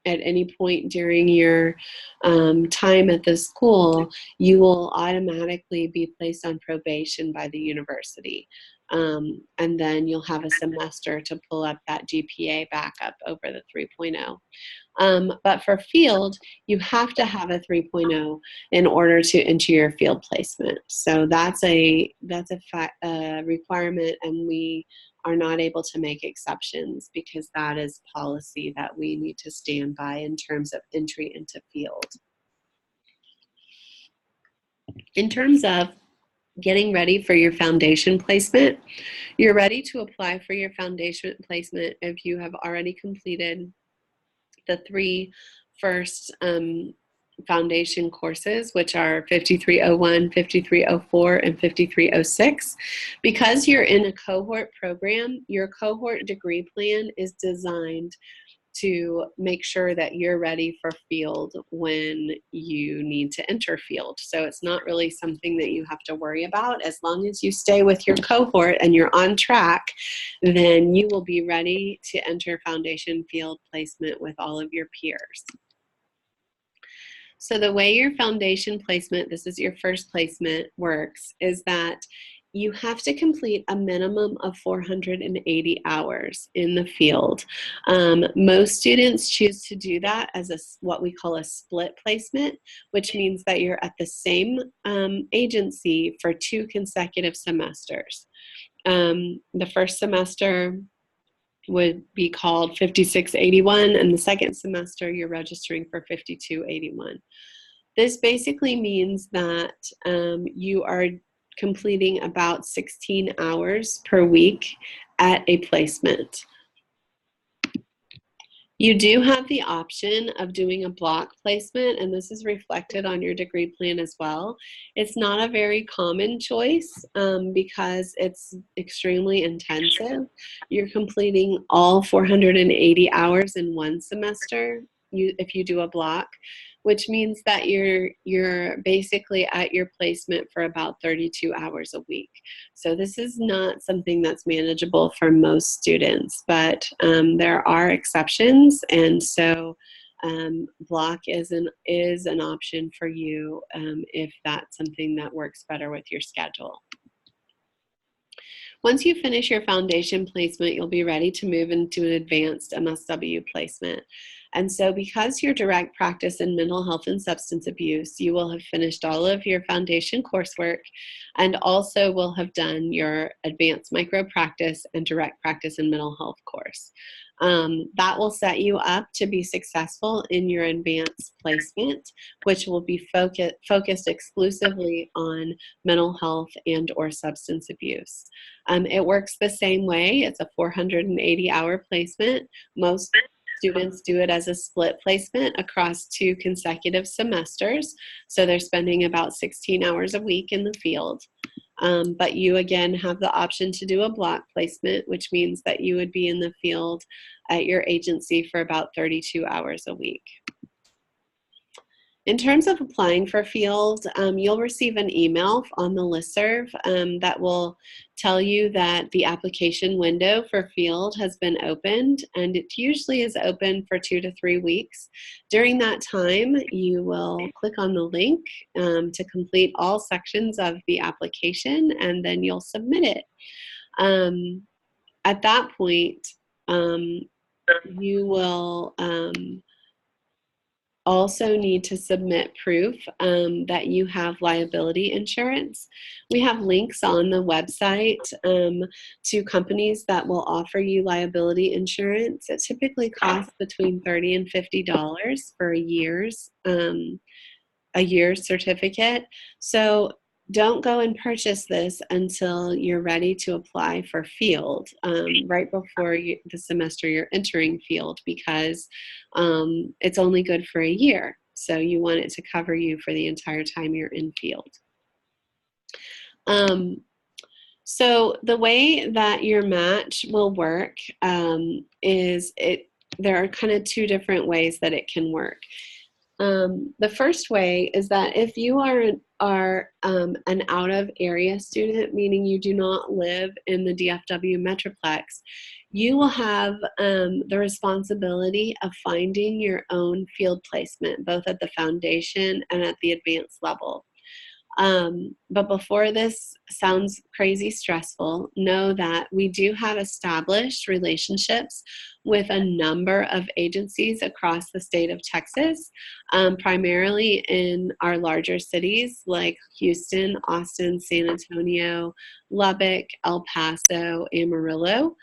S1: at any point during your time at the school, you will automatically be placed on probation by the university. And then you'll have a semester to pull up that GPA back up over the 3.0. But for field, you have to have a 3.0 in order to enter your field placement. So that's a requirement, and we are not able to make exceptions, because that is policy that we need to stand by in terms of entry into field. In terms of getting ready for your foundation placement, you're ready to apply for your foundation placement if you have already completed the 3 first foundation courses, which are 5301, 5304, and 5306. Because you're in a cohort program, your cohort degree plan is designed to make sure that you're ready for field when you need to enter field. So it's not really something that you have to worry about. As long as you stay with your cohort and you're on track, then you will be ready to enter foundation field placement with all of your peers. So the way your foundation placement, this is your first placement, works is that you have to complete a minimum of 480 hours in the field. Most students choose to do that as what we call a split placement, which means that you're at the same agency for 2 consecutive semesters. The first semester would be called 5681, and the second semester you're registering for 5281. This basically means that you are completing about 16 hours per week at a placement. You do have the option of doing a block placement, and this is reflected on your degree plan as well. It's not a very common choice because it's extremely intensive. You're completing all 480 hours in one semester if you do a block, which means that you're basically at your placement for about 32 hours a week. So this is not something that's manageable for most students, but there are exceptions, and so block is an option for you if that's something that works better with your schedule. Once you finish your foundation placement, you'll be ready to move into an advanced MSW placement. And so because you're direct practice in mental health and substance abuse, you will have finished all of your foundation coursework and also will have done your advanced micro practice and direct practice in mental health course. That will set you up to be successful in your advanced placement, which will be focused exclusively on mental health and or substance abuse. It works the same way. It's a 480-hour placement. Most students do it as a split placement across 2 consecutive semesters. So they're spending about 16 hours a week in the field. But you again have the option to do a block placement, which means that you would be in the field at your agency for about 32 hours a week. In terms of applying for field, you'll receive an email on the listserv that will tell you that the application window for field has been opened, and it usually is open for 2 to 3 weeks. During that time, you will click on the link to complete all sections of the application, and then you'll submit it. At that point, you will also need to submit proof that you have liability insurance. We have links on the website to companies that will offer you liability insurance. It typically costs between $30 and $50 for a year's certificate. So don't go and purchase this until you're ready to apply for field right before the semester you're entering field, because it's only good for a year. So you want it to cover you for the entire time you're in field. So the way that your match will work there are kind of two different ways that it can work. The first way is that if you are an out-of-area student, meaning you do not live in the DFW Metroplex, you will have the responsibility of finding your own field placement, both at the foundation and at the advanced level. But before this sounds crazy stressful, know that we do have established relationships with a number of agencies across the state of Texas, primarily in our larger cities like Houston, Austin, San Antonio, Lubbock, El Paso, Amarillo,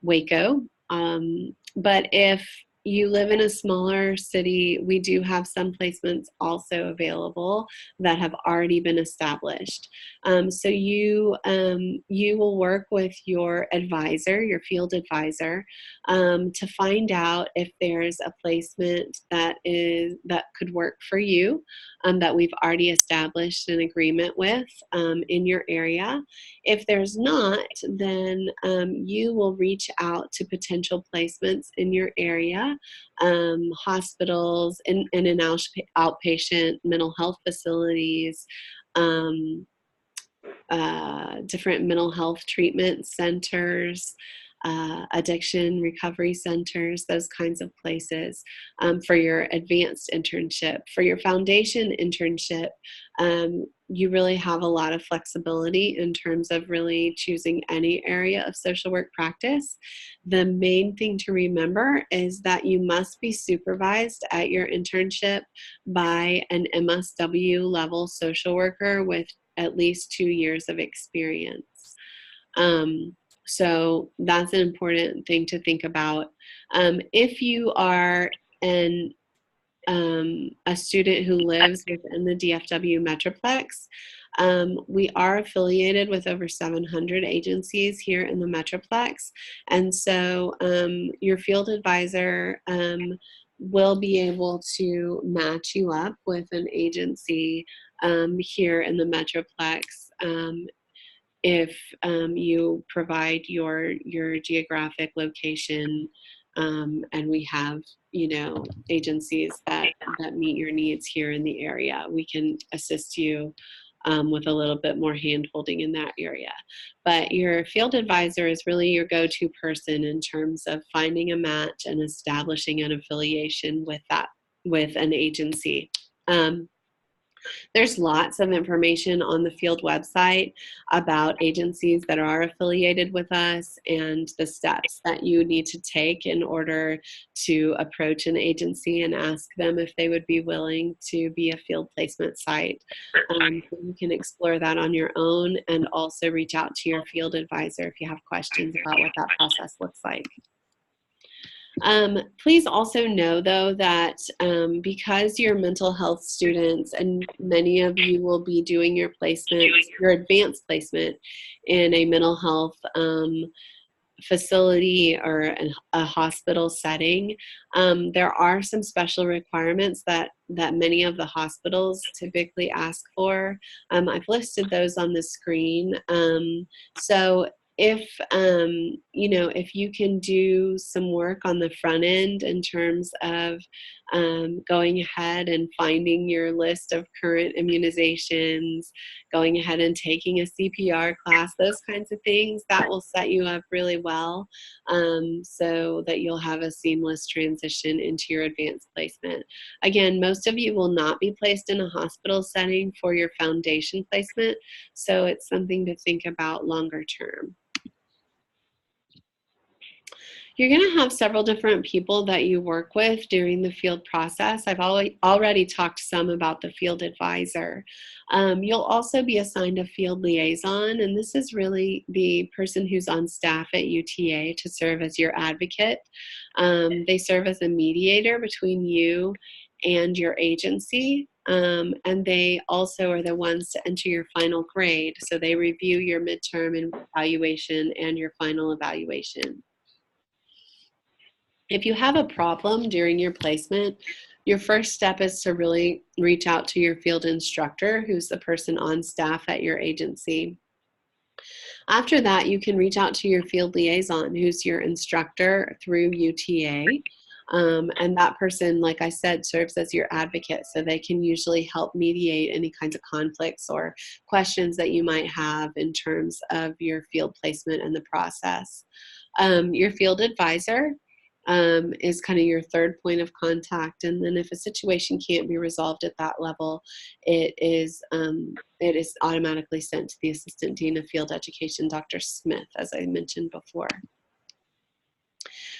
S1: Waco. But if you live in a smaller city, we do have some placements also available that have already been established. So you will work with your advisor, your field advisor, to find out if there's a placement that could work for you, that we've already established an agreement with in your area. If there's not, then you will reach out to potential placements in your area, hospitals and in outpatient mental health facilities, different mental health treatment centers, addiction recovery centers, those kinds of places for your advanced internship. For your foundation internship, you really have a lot of flexibility in terms of really choosing any area of social work practice. The main thing to remember is that you must be supervised at your internship by an MSW level social worker with at least 2 years of experience. So that's an important thing to think about. If you are a student who lives within the DFW Metroplex, we are affiliated with over 700 agencies here in the Metroplex. And so your field advisor will be able to match you up with an agency here in the Metroplex if you provide your geographic location, and we have agencies that meet your needs here in the area. We can assist you with a little bit more hand holding in that area. But your field advisor is really your go-to person in terms of finding a match and establishing an affiliation with an agency. There's lots of information on the field website about agencies that are affiliated with us and the steps that you need to take in order to approach an agency and ask them if they would be willing to be a field placement site. You can explore that on your own and also reach out to your field advisor if you have questions about what that process looks like. Please also know, though, that because you're mental health students and many of you will be doing your placement, your advanced placement in a mental health facility or a hospital setting, there are some special requirements that many of the hospitals typically ask for. I've listed those on the screen. So if if you can do some work on the front end in terms of going ahead and finding your list of current immunizations, going ahead and taking a CPR class, those kinds of things, that will set you up really well, so that you'll have a seamless transition into your advanced placement. Again, most of you will not be placed in a hospital setting for your foundation placement, so it's something to think about longer term. You're going to have several different people that you work with during the field process. I've already talked some about the field advisor. You'll also be assigned a field liaison, and this is really the person who's on staff at UTA to serve as your advocate. They serve as a mediator between you and your agency, and they also are the ones to enter your final grade. So they review your midterm evaluation and your final evaluation. If you have a problem during your placement, your first step is to really reach out to your field instructor, who's the person on staff at your agency. After that, you can reach out to your field liaison, who's your instructor through UTA. And that person, like I said, serves as your advocate, so they can usually help mediate any kinds of conflicts or questions that you might have in terms of your field placement and the process. Your field advisor is kind of your third point of contact, and then if a situation can't be resolved at that level, it is automatically sent to the Assistant Dean of Field Education, Dr. Smith, as I mentioned before.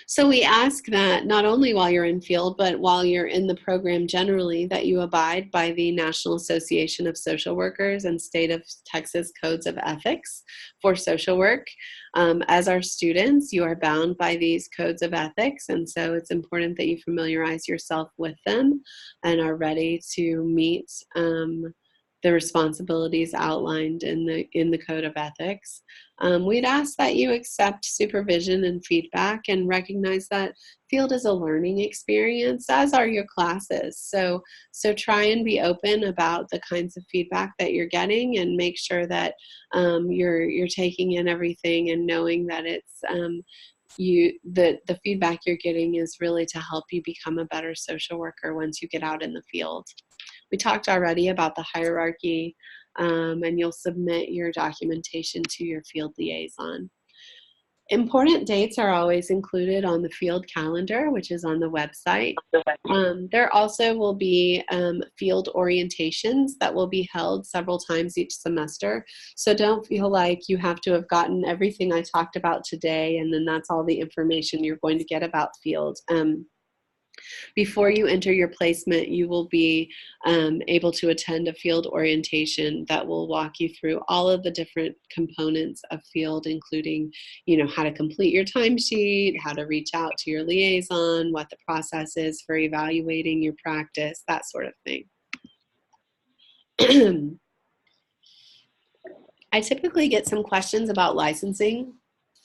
S1: So we ask that not only while you're in field, but while you're in the program generally, that you abide by the National Association of Social Workers and State of Texas Codes of Ethics for social work. As our students, you are bound by these codes of ethics, and so it's important that you familiarize yourself with them and are ready to meet the responsibilities outlined in the Code of Ethics. We'd ask that you accept supervision and feedback and recognize that field is a learning experience, as are your classes. So try and be open about the kinds of feedback that you're getting, and make sure that you're taking in everything and knowing that it's the feedback you're getting is really to help you become a better social worker once you get out in the field. We talked already about the hierarchy, and you'll submit your documentation to your field liaison. Important dates are always included on the field calendar, which is on the website. There also will be field orientations that will be held several times each semester. So don't feel like you have to have gotten everything I talked about today, and then that's all the information you're going to get about field. Before you enter your placement, you will be able to attend a field orientation that will walk you through all of the different components of field, including, how to complete your timesheet, how to reach out to your liaison, what the process is for evaluating your practice, that sort of thing. I typically get some questions about licensing.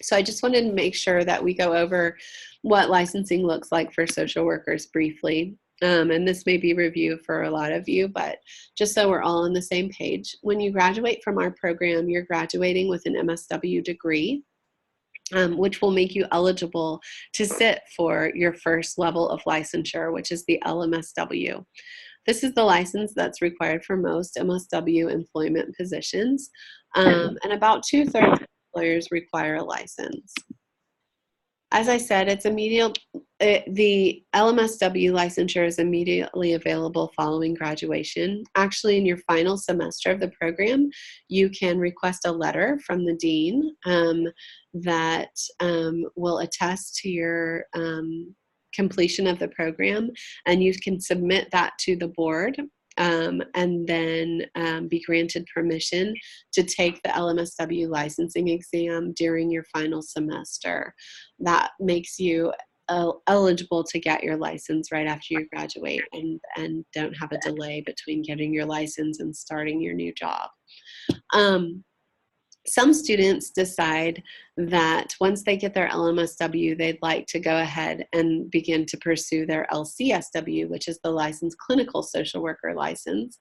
S1: So I just wanted to make sure that we go over what licensing looks like for social workers briefly. And this may be review for a lot of you, but just so we're all on the same page. When you graduate from our program, you're graduating with an MSW degree, which will make you eligible to sit for your first level of licensure, which is the LMSW. This is the license that's required for most MSW employment positions, and about 2/3 of employers require a license. As I said, the LMSW licensure is immediately available following graduation. Actually, in your final semester of the program, you can request a letter from the dean that will attest to your completion of the program, and you can submit that to the board and then be granted permission to take the LMSW licensing exam during your final semester. That makes you eligible to get your license right after you graduate, and don't have a delay between getting your license and starting your new job. Some students decide that once they get their LMSW, they'd like to go ahead and begin to pursue their LCSW, which is the Licensed Clinical Social Worker license.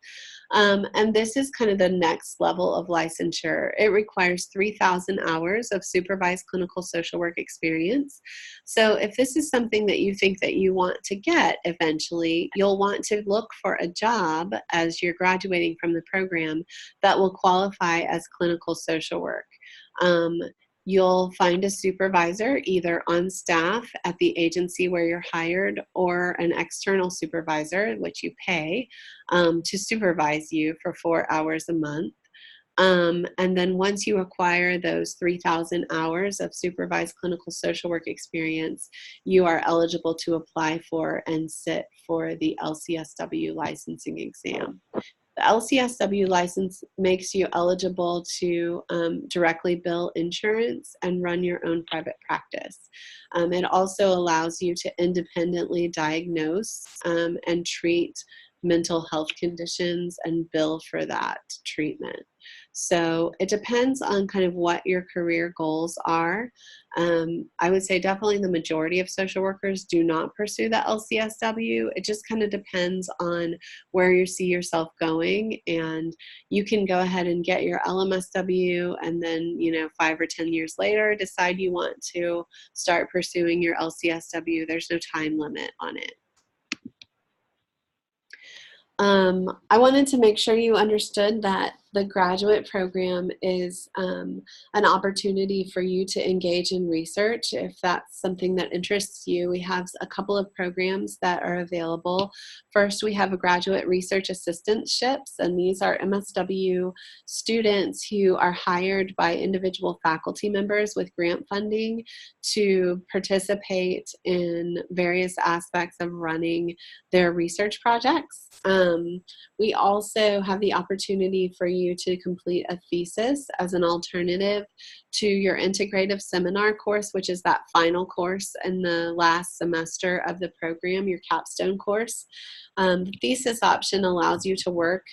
S1: And this is kind of the next level of licensure. It requires 3,000 hours of supervised clinical social work experience. So if this is something that you think that you want to get eventually, you'll want to look for a job as you're graduating from the program that will qualify as clinical social work. You'll find a supervisor either on staff at the agency where you're hired, or an external supervisor, which you pay, to supervise you for 4 hours a month. And then once you acquire those 3,000 hours of supervised clinical social work experience, you are eligible to apply for and sit for the LCSW licensing exam. The LCSW license makes you eligible to directly bill insurance and run your own private practice. It also allows you to independently diagnose and treat mental health conditions and bill for that treatment. So it depends on kind of what your career goals are. I would say definitely the majority of social workers do not pursue the LCSW. It just kind of depends on where you see yourself going, and you can go ahead and get your LMSW and then, 5 or 10 years later decide you want to start pursuing your LCSW. There's no time limit on it. I wanted to make sure you understood that the graduate program is an opportunity for you to engage in research if that's something that interests you. We have a couple of programs that are available. First, we have a graduate research assistantships, and these are MSW students who are hired by individual faculty members with grant funding to participate in various aspects of running their research projects. We also have the opportunity for you to complete a thesis as an alternative to your integrative seminar course, which is that final course in the last semester of the program, your capstone course. The thesis option allows you to work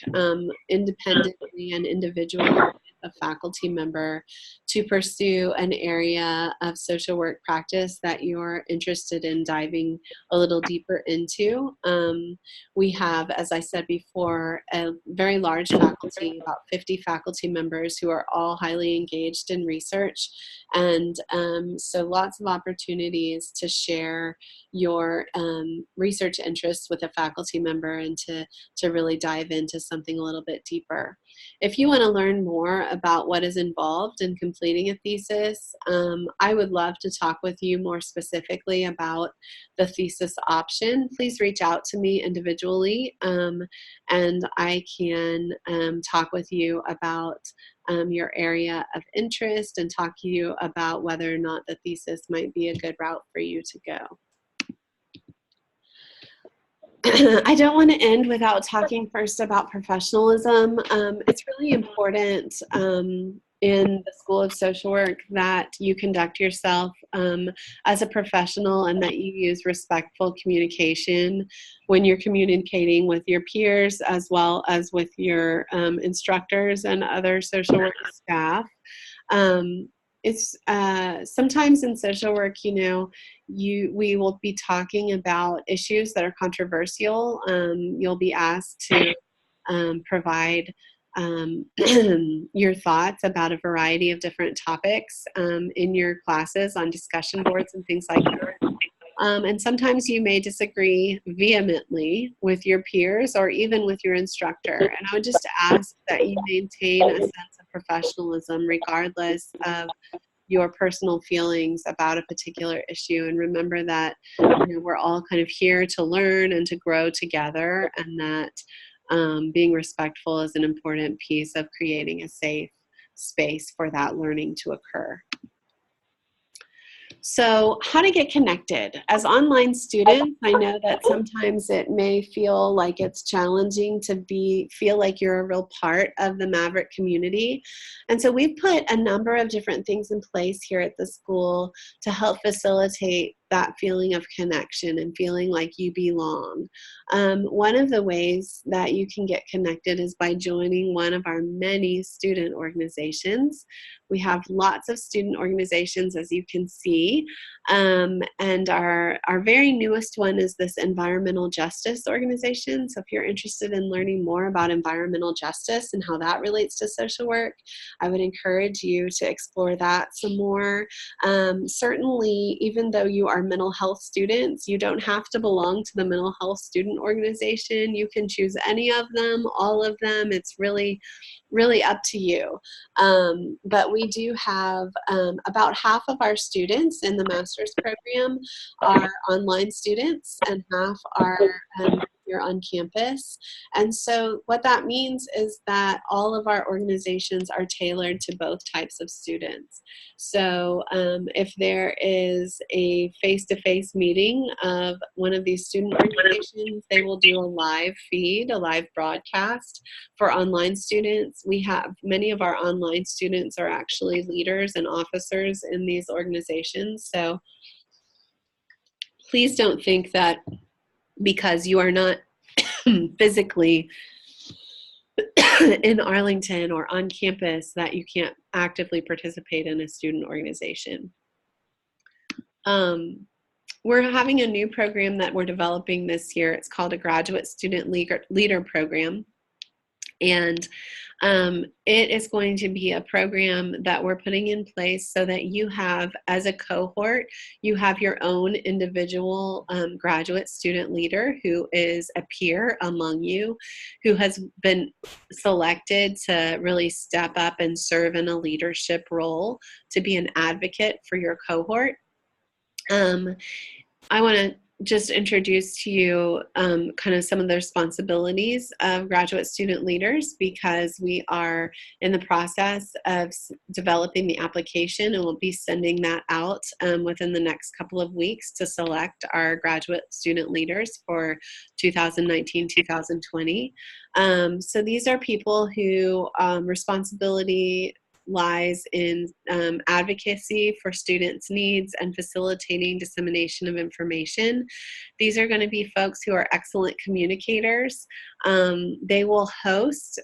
S1: independently and individually with a faculty member to pursue an area of social work practice that you're interested in diving a little deeper into. We have, as I said before, a very large faculty, about 50 faculty members who are all highly engaged in research. And so lots of opportunities to share your research interests with a faculty member and to really dive into something a little bit deeper. If you want to learn more about what is involved in completing a thesis, I would love to talk with you more specifically about the thesis option. Please reach out to me individually, and I can talk with you about your area of interest and talk to you about whether or not the thesis might be a good route for you to go. I don't want to end without talking first about professionalism. It's really important in the School of Social Work that you conduct yourself as a professional and that you use respectful communication when you're communicating with your peers as well as with your instructors and other social work staff. It's sometimes in social work, we will be talking about issues that are controversial. You'll be asked to provide your thoughts about a variety of different topics in your classes on discussion boards and things like that. And sometimes you may disagree vehemently with your peers or even with your instructor. And I would just ask that you maintain a sense of professionalism regardless of your personal feelings about a particular issue. And remember that we're all kind of here to learn and to grow together, and that being respectful is an important piece of creating a safe space for that learning to occur. So how to get connected. As online students, I know that sometimes it may feel like it's challenging to feel like you're a real part of the Maverick community. And so we've put a number of different things in place here at the school to help facilitate that feeling of connection and feeling like you belong. One of the ways that you can get connected is by joining one of our many student organizations. We have lots of student organizations, as you can see, and our very newest one is this environmental justice organization. So if you're interested in learning more about environmental justice and how that relates to social work, I would encourage you to explore that some more. Certainly, even though you are mental health students, you don't have to belong to the mental health student organization. You can choose any of them, all of them. It's really up to you. But we do have about half of our students in the master's program are online students, and half are you're on campus. And so what that means is that all of our organizations are tailored to both types of students. So if there is a face-to-face meeting of one of these student organizations, they will do a live feed, a live broadcast for online students. We have many of our online students are actually leaders and officers in these organizations. So please don't think that because you are not physically in Arlington or on campus that you can't actively participate in a student organization. We're having a new program that we're developing this year. It's called a Graduate Student Leader Program. And it is going to be a program that we're putting in place so that you have, as a cohort, you have your own individual graduate student leader who is a peer among you, who has been selected to really step up and serve in a leadership role, to be an advocate for your cohort. I want to just introduce to you kind of some of the responsibilities of graduate student leaders, because we are in the process of developing the application, and we'll be sending that out within the next couple of weeks to select our graduate student leaders for 2019-2020. So these are people who responsibility lies in advocacy for students' needs and facilitating dissemination of information. These are going to be folks who are excellent communicators. They will host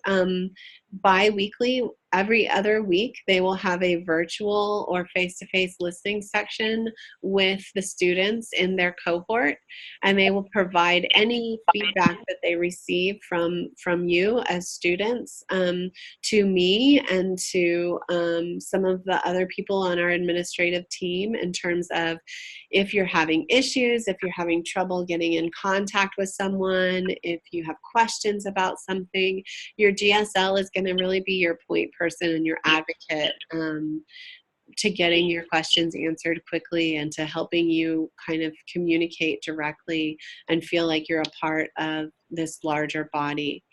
S1: bi-weekly, every other week, they will have a virtual or face-to-face listening section with the students in their cohort, and they will provide any feedback that they receive from you as students to me and to some of the other people on our administrative team, in terms of if you're having issues, if you're having trouble getting in contact with someone, if you have questions about something. Your GSL is going to really be your point person and your advocate to getting your questions answered quickly and to helping you kind of communicate directly and feel like you're a part of this larger body.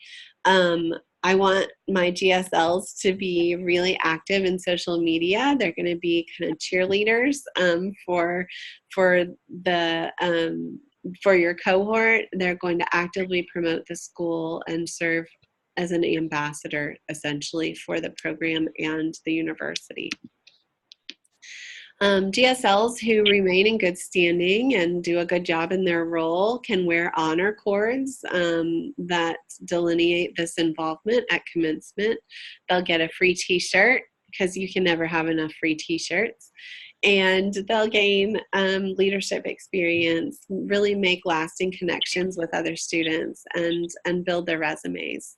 S1: I want my GSLs to be really active in social media. They're going to be kind of cheerleaders for your cohort. They're going to actively promote the school and serve as an ambassador, essentially, for the program and the university. GSLs who remain in good standing and do a good job in their role can wear honor cords that delineate this involvement at commencement. They'll get a free t-shirt, because you can never have enough free t-shirts. And they'll gain leadership experience, really make lasting connections with other students, and build their resumes.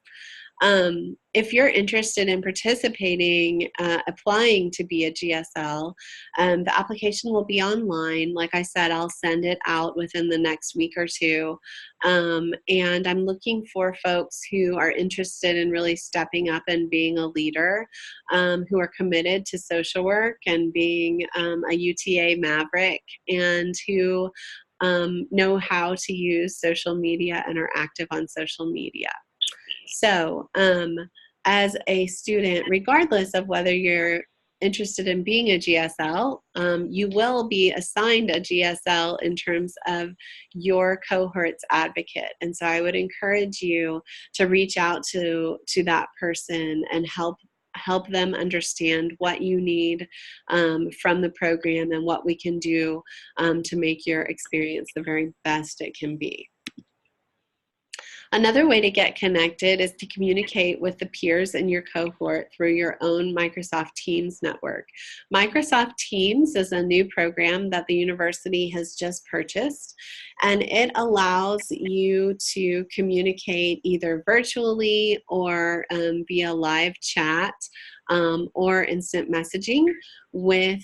S1: If you're interested in participating, applying to be a GSL, the application will be online. Like I said, I'll send it out within the next week or two. And I'm looking for folks who are interested in really stepping up and being a leader, who are committed to social work and being a UTA maverick, and who know how to use social media and are active on social media. So as a student, regardless of whether you're interested in being a GSL, you will be assigned a GSL in terms of your cohort's advocate. And so I would encourage you to reach out to that person and help them understand what you need from the program and what we can do to make your experience the very best it can be. Another way to get connected is to communicate with the peers in your cohort through your own Microsoft Teams network. Microsoft Teams is a new program that the university has just purchased, and it allows you to communicate either virtually or via live chat or instant messaging with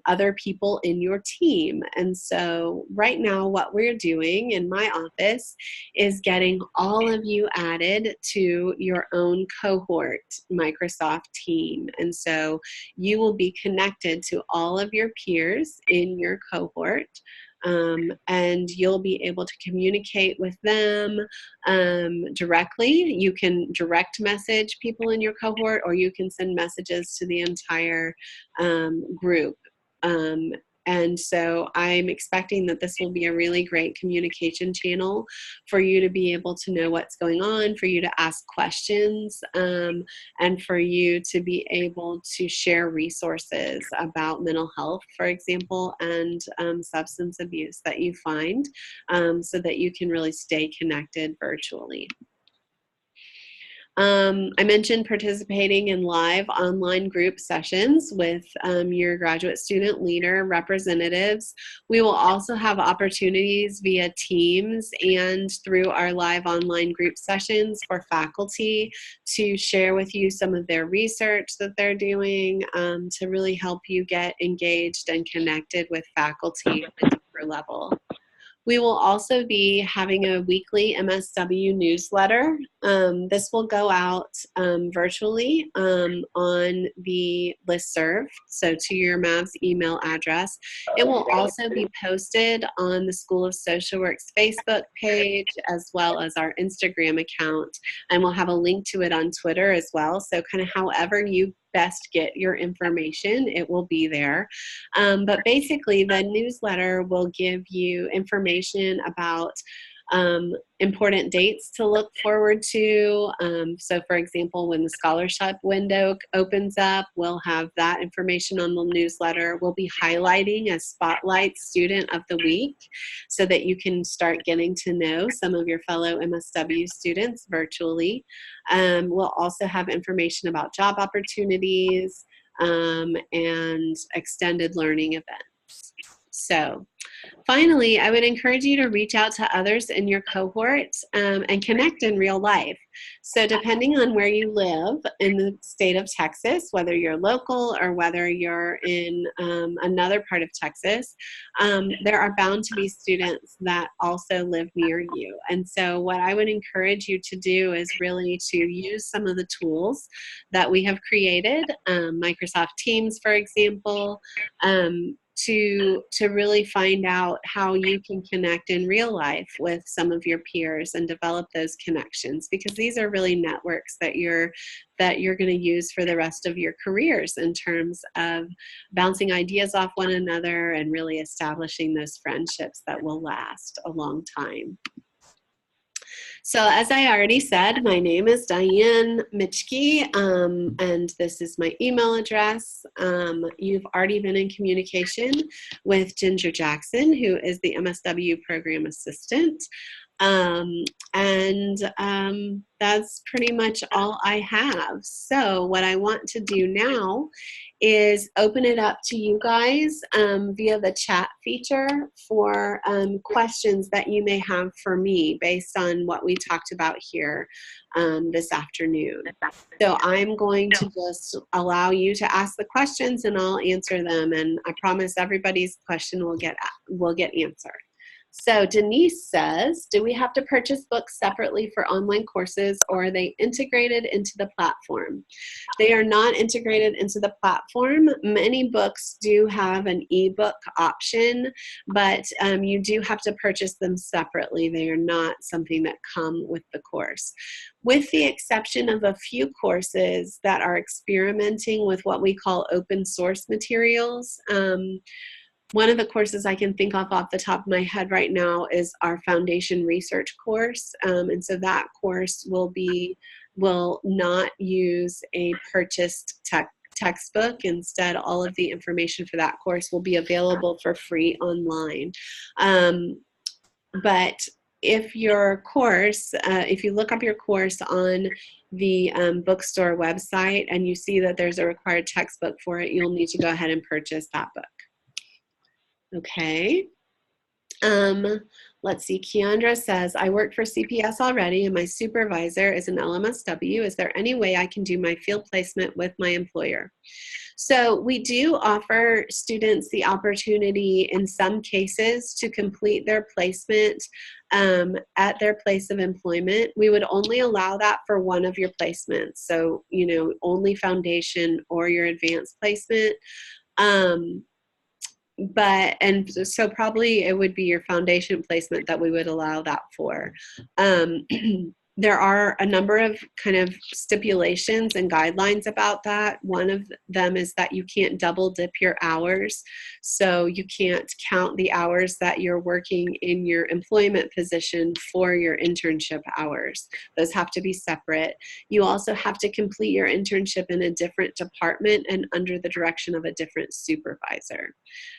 S1: other people in your team. And so right now what we're doing in my office is getting all of you added to your own cohort Microsoft team. And so you will be connected to all of your peers in your cohort. and you'll be able to communicate with them directly. You can direct message people in your cohort, or you can send messages to the entire group. And so I'm expecting that this will be a really great communication channel for you to be able to know what's going on, for you to ask questions, and for you to be able to share resources about mental health, for example, and substance abuse that you find, so that you can really stay connected virtually. I mentioned participating in live online group sessions with your graduate student leader representatives. We will also have opportunities via Teams and through our live online group sessions for faculty to share with you some of their research that they're doing, to really help you get engaged and connected with faculty at a deeper level. We will also be having a weekly MSW newsletter. This will go out virtually on the listserv, so to your MAVS email address. It will also be posted on the School of Social Work's Facebook page, as well as our Instagram account, and we'll have a link to it on Twitter as well. So kind of however you best get your information, it will be there. But basically, the newsletter will give you information about important dates to look forward to. So for example, when the scholarship window opens up, we'll have that information on the newsletter. We'll be highlighting a spotlight student of the week so that you can start getting to know some of your fellow MSW students virtually. We'll also have information about job opportunities and extended learning events. So finally, I would encourage you to reach out to others in your cohort and connect in real life. So depending on where you live in the state of Texas, whether you're local or whether you're in another part of Texas, there are bound to be students that also live near you. And so what I would encourage you to do is really to use some of the tools that we have created, Microsoft Teams, for example, to really find out how you can connect in real life with some of your peers and develop those connections, because these are really networks that you're going to use for the rest of your careers in terms of bouncing ideas off one another and really establishing those friendships that will last a long time. So as I already said, my name is Diane Mitschke, and this is my email address. You've already been in communication with Ginger Jackson, who is the MSW program assistant. That's pretty much all I have. So what I want to do now is open it up to you guys via the chat feature for questions that you may have for me based on what we talked about here this afternoon. So I'm going to just allow you to ask the questions and I'll answer them, and I promise everybody's question will get answered. So Denise says, do we have to purchase books separately for online courses, or are they integrated into the platform? They are not integrated into the platform. Many books do have an ebook option, but you do have to purchase them separately. They are not something that come with the course, with the exception of a few courses that are experimenting with what we call open source materials. One of the courses I can think of off the top of my head right now is our foundation research course. And so that course will not use a purchased textbook. Instead, all of the information for that course will be available for free online. But if your course, if you look up your course on the bookstore website and you see that there's a required textbook for it, you'll need to go ahead and purchase that book. Okay. Let's see. Keandra says, I work for CPS already and my supervisor is an LMSW. Is there any way I can do my field placement with my employer? So we do offer students the opportunity in some cases to complete their placement at their place of employment. We would only allow that for one of your placements. So, you know, only foundation or your advanced placement. and so probably it would be your foundation placement that we would allow that for. There are a number of kind of stipulations and guidelines about that. One of them is that you can't double dip your hours. So you can't count the hours that you're working in your employment position for your internship hours. Those have to be separate. You also have to complete your internship in a different department and under the direction of a different supervisor.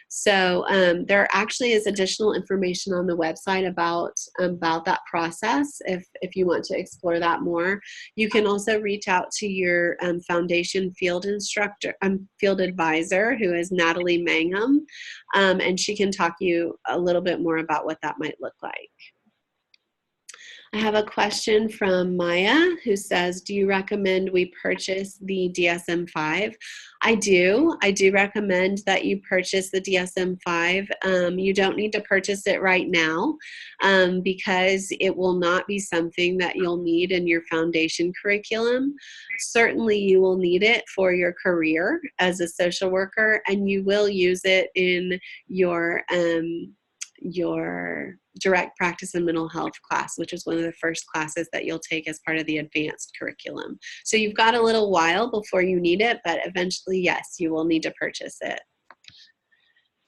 S1: So there actually is additional information on the website about that process if you want to explore that more. You can also reach out to your foundation field instructor, field advisor, who is Natalie Mangum, and she can talk you a little bit more about what that might look like. I have a question from Maya who says, do you recommend we purchase the DSM-5? I do. I do recommend that you purchase the DSM-5. You don't need to purchase it right now because it will not be something that you'll need in your foundation curriculum. Certainly you will need it for your career as a social worker, and you will use it in your direct practice and mental health class, which is one of the first classes that you'll take as part of the advanced curriculum. So you've got a little while before you need it, but eventually, yes, you will need to purchase it.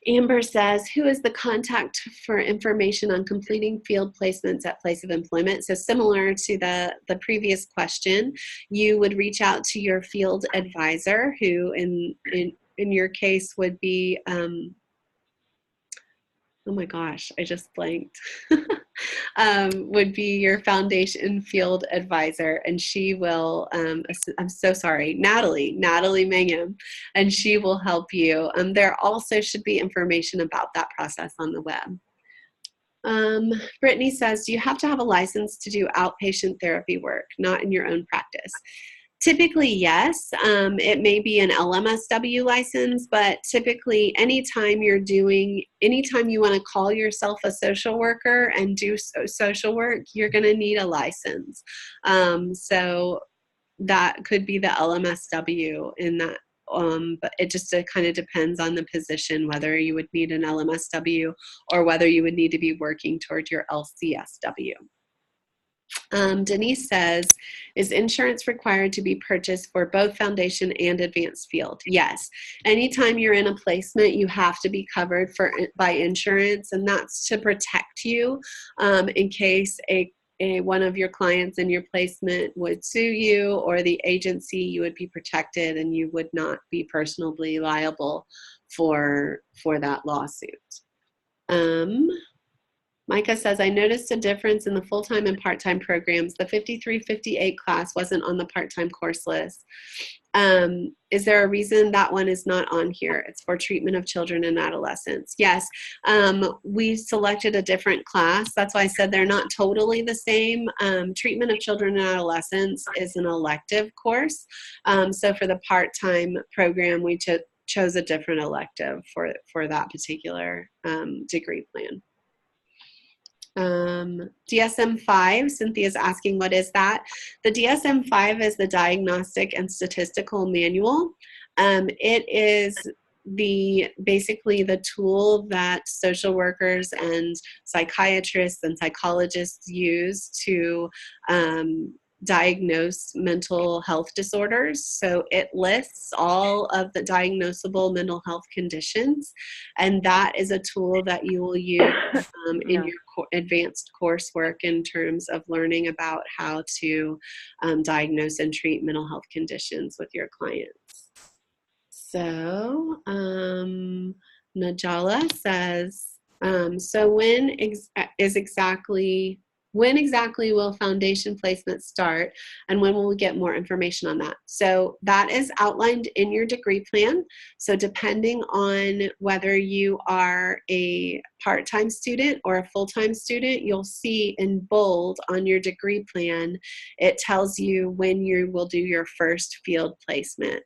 S1: Amber says, who is the contact for information on completing field placements at place of employment? So similar to the previous question, you would reach out to your field advisor, who in your case would be, oh my gosh, I just blanked, would be your foundation field advisor, and she will, I'm so sorry, Natalie Mangum, and she will help you. There also should be information about that process on the web. Brittany says, do you have to have a license to do outpatient therapy work, not in your own practice? Typically, yes. It may be an LMSW license, but typically anytime you want to call yourself a social worker and do social work, you're going to need a license. So that could be the LMSW in that. But it just kind of depends on the position, whether you would need an LMSW or whether you would need to be working toward your LCSW. Denise says, is insurance required to be purchased for both foundation and advanced field? Yes. Anytime you're in a placement, you have to be covered by insurance, and that's to protect you in case one of your clients in your placement would sue you, or the agency, you would be protected and you would not be personally liable for that lawsuit. Micah says, I noticed a difference in the full-time and part-time programs. The 53-58 class wasn't on the part-time course list. Is there a reason that one is not on here? It's for treatment of children and adolescents. Yes, we selected a different class. That's why I said they're not totally the same. Treatment of children and adolescents is an elective course. So for the part-time program, we chose a different elective for that particular degree plan. DSM-5, Cynthia's asking, what is that? The DSM-5 is the Diagnostic and Statistical Manual. It is basically the tool that social workers and psychiatrists and psychologists use to diagnose mental health disorders. So it lists all of the diagnosable mental health conditions, and that is a tool that you will use in your advanced coursework in terms of learning about how to diagnose and treat mental health conditions with your clients. So Najala says, so when exactly will foundation placement start, and when will we get more information on that? So that is outlined in your degree plan. So depending on whether you are a part-time student or a full-time student, you'll see in bold on your degree plan, it tells you when you will do your first field placement.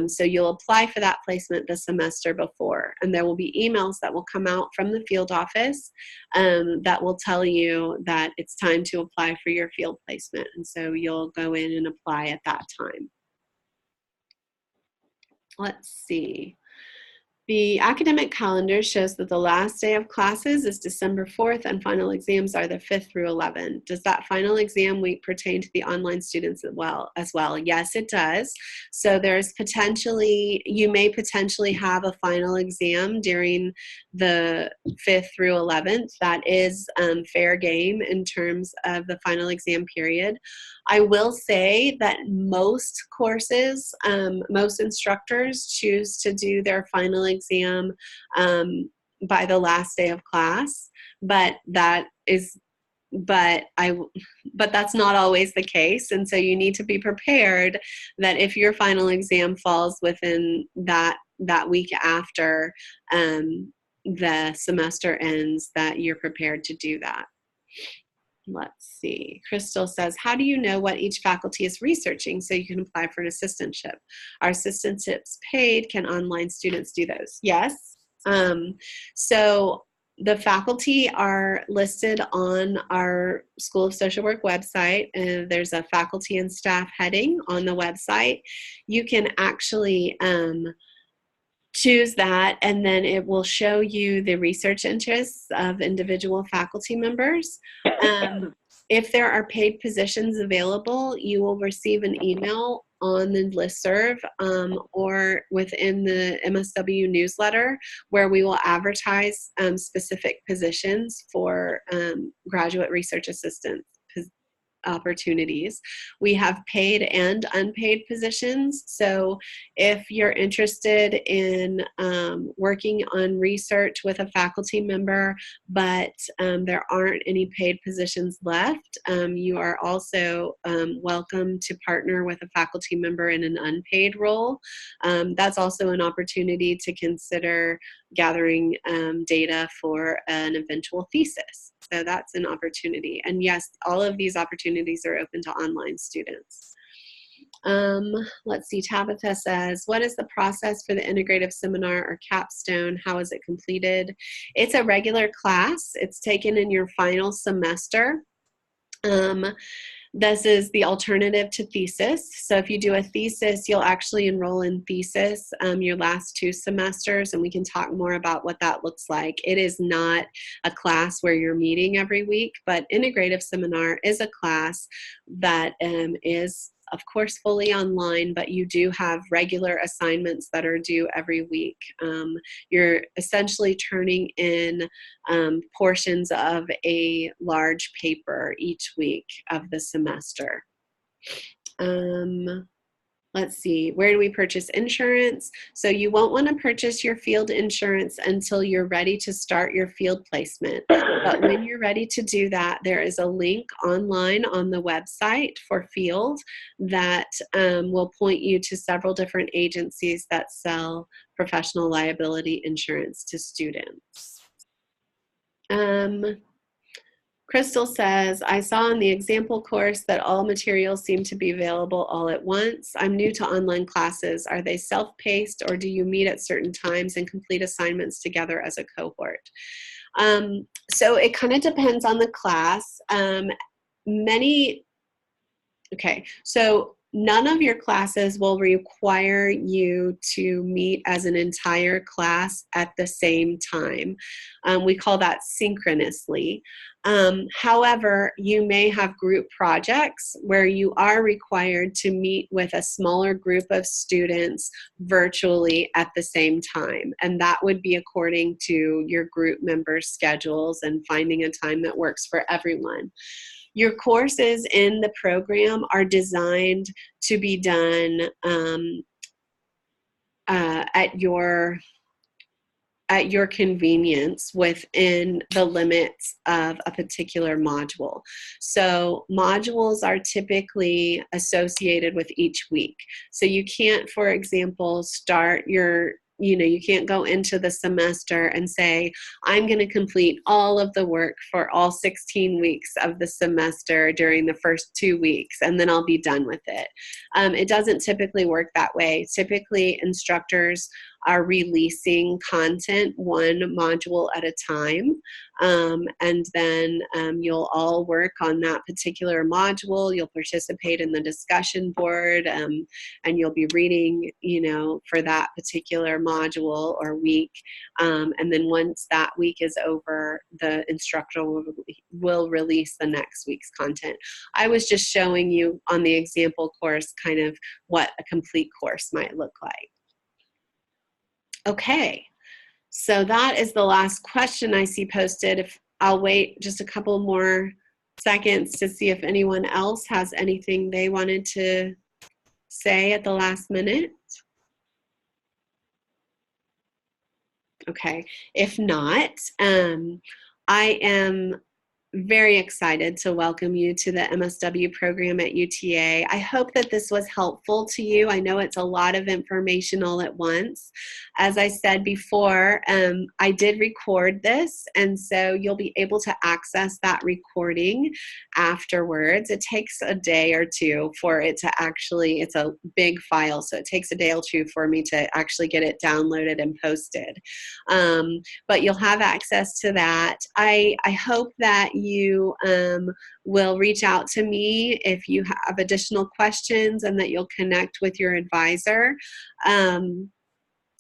S1: So you'll apply for that placement the semester before, and there will be emails that will come out from the field office that will tell you that it's time to apply for your field placement. And so you'll go in and apply at that time. Let's see. The academic calendar shows that the last day of classes is December 4th and final exams are the 5th through 11th. Does that final exam week pertain to the online students as well? Yes, it does. So there's potentially, you may potentially have a final exam during the 5th through 11th. That is fair game in terms of the final exam period. I will say that most courses, most instructors choose to do their final exam by the last day of class, but that's not always the case. And so you need to be prepared that if your final exam falls within that week after the semester ends, that you're prepared to do that. Let's see. Crystal says, how do you know what each faculty is researching so you can apply for an assistantship? Are assistantships paid? Can online students do those? Yes. So the faculty are listed on our School of Social Work website, and there's a faculty and staff heading on the website. You can actually choose that, and then it will show you the research interests of individual faculty members. If there are paid positions available, you will receive an email on the listserv or within the MSW newsletter where we will advertise specific positions for graduate research assistants opportunities. We have paid and unpaid positions. So if you're interested in working on research with a faculty member, but there aren't any paid positions left, you are also welcome to partner with a faculty member in an unpaid role. That's also an opportunity to consider gathering data for an eventual thesis. So that's an opportunity. And yes, all of these opportunities are open to online students. Let's see, Tabitha says, what is the process for the integrative seminar or capstone? How is it completed? It's a regular class. It's taken in your final semester. This is the alternative to thesis. So if you do a thesis, you'll actually enroll in thesis your last 2 semesters, and we can talk more about what that looks like. It is not a class where you're meeting every week, but integrative seminar is a class that is, of course, fully online, but you do have regular assignments that are due every week. You're essentially turning in portions of a large paper each week of the semester. Let's see, where do we purchase insurance? So you won't want to purchase your field insurance until you're ready to start your field placement. But when you're ready to do that, there is a link online on the website for field that will point you to several different agencies that sell professional liability insurance to students. Crystal says, I saw in the example course that all materials seem to be available all at once. I'm new to online classes. Are they self-paced, or do you meet at certain times and complete assignments together as a cohort? So it kind of depends on the class. So none of your classes will require you to meet as an entire class at the same time. We call that synchronously. However, you may have group projects where you are required to meet with a smaller group of students virtually at the same time. And that would be according to your group members' schedules and finding a time that works for everyone. Your courses in the program are designed to be done at your convenience within the limits of a particular module. So modules are typically associated with each week. So you can't, for example, you can't go into the semester and say, I'm going to complete all of the work for all 16 weeks of the semester during the first 2 weeks, and then I'll be done with it. It doesn't typically work that way. Typically, instructors are releasing content one module at a time. And then you'll all work on that particular module. You'll participate in the discussion board, and you'll be reading, for that particular module or week. And then once that week is over, the instructor will release the next week's content. I was just showing you on the example course kind of what a complete course might look like. Okay, so that is the last question I see posted. If I'll wait just a couple more seconds to see if anyone else has anything they wanted to say at the last minute. Okay, if not, I am very excited to welcome you to the MSW program at UTA. I hope that this was helpful to you. I know it's a lot of information all at once. As I said before, I did record this, and so you'll be able to access that recording afterwards. It takes a day or two for it to actually, it's a big file, so it takes a day or two for me to actually get it downloaded and posted. But you'll have access to that. I hope that you will reach out to me if you have additional questions, and that you'll connect with your advisor.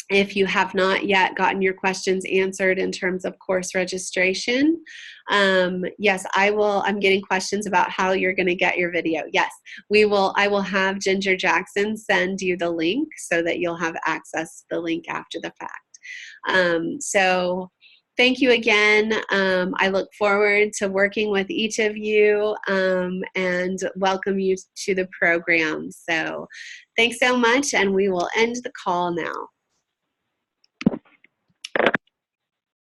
S1: If you have not yet gotten your questions answered in terms of course registration, yes, I will. I'm getting questions about how you're going to get your video. Yes, we will. I will have Ginger Jackson send you the link so that you'll have access to the link after the fact. So thank you again. I look forward to working with each of you, and welcome you to the program. So thanks so much, and we will end the call now.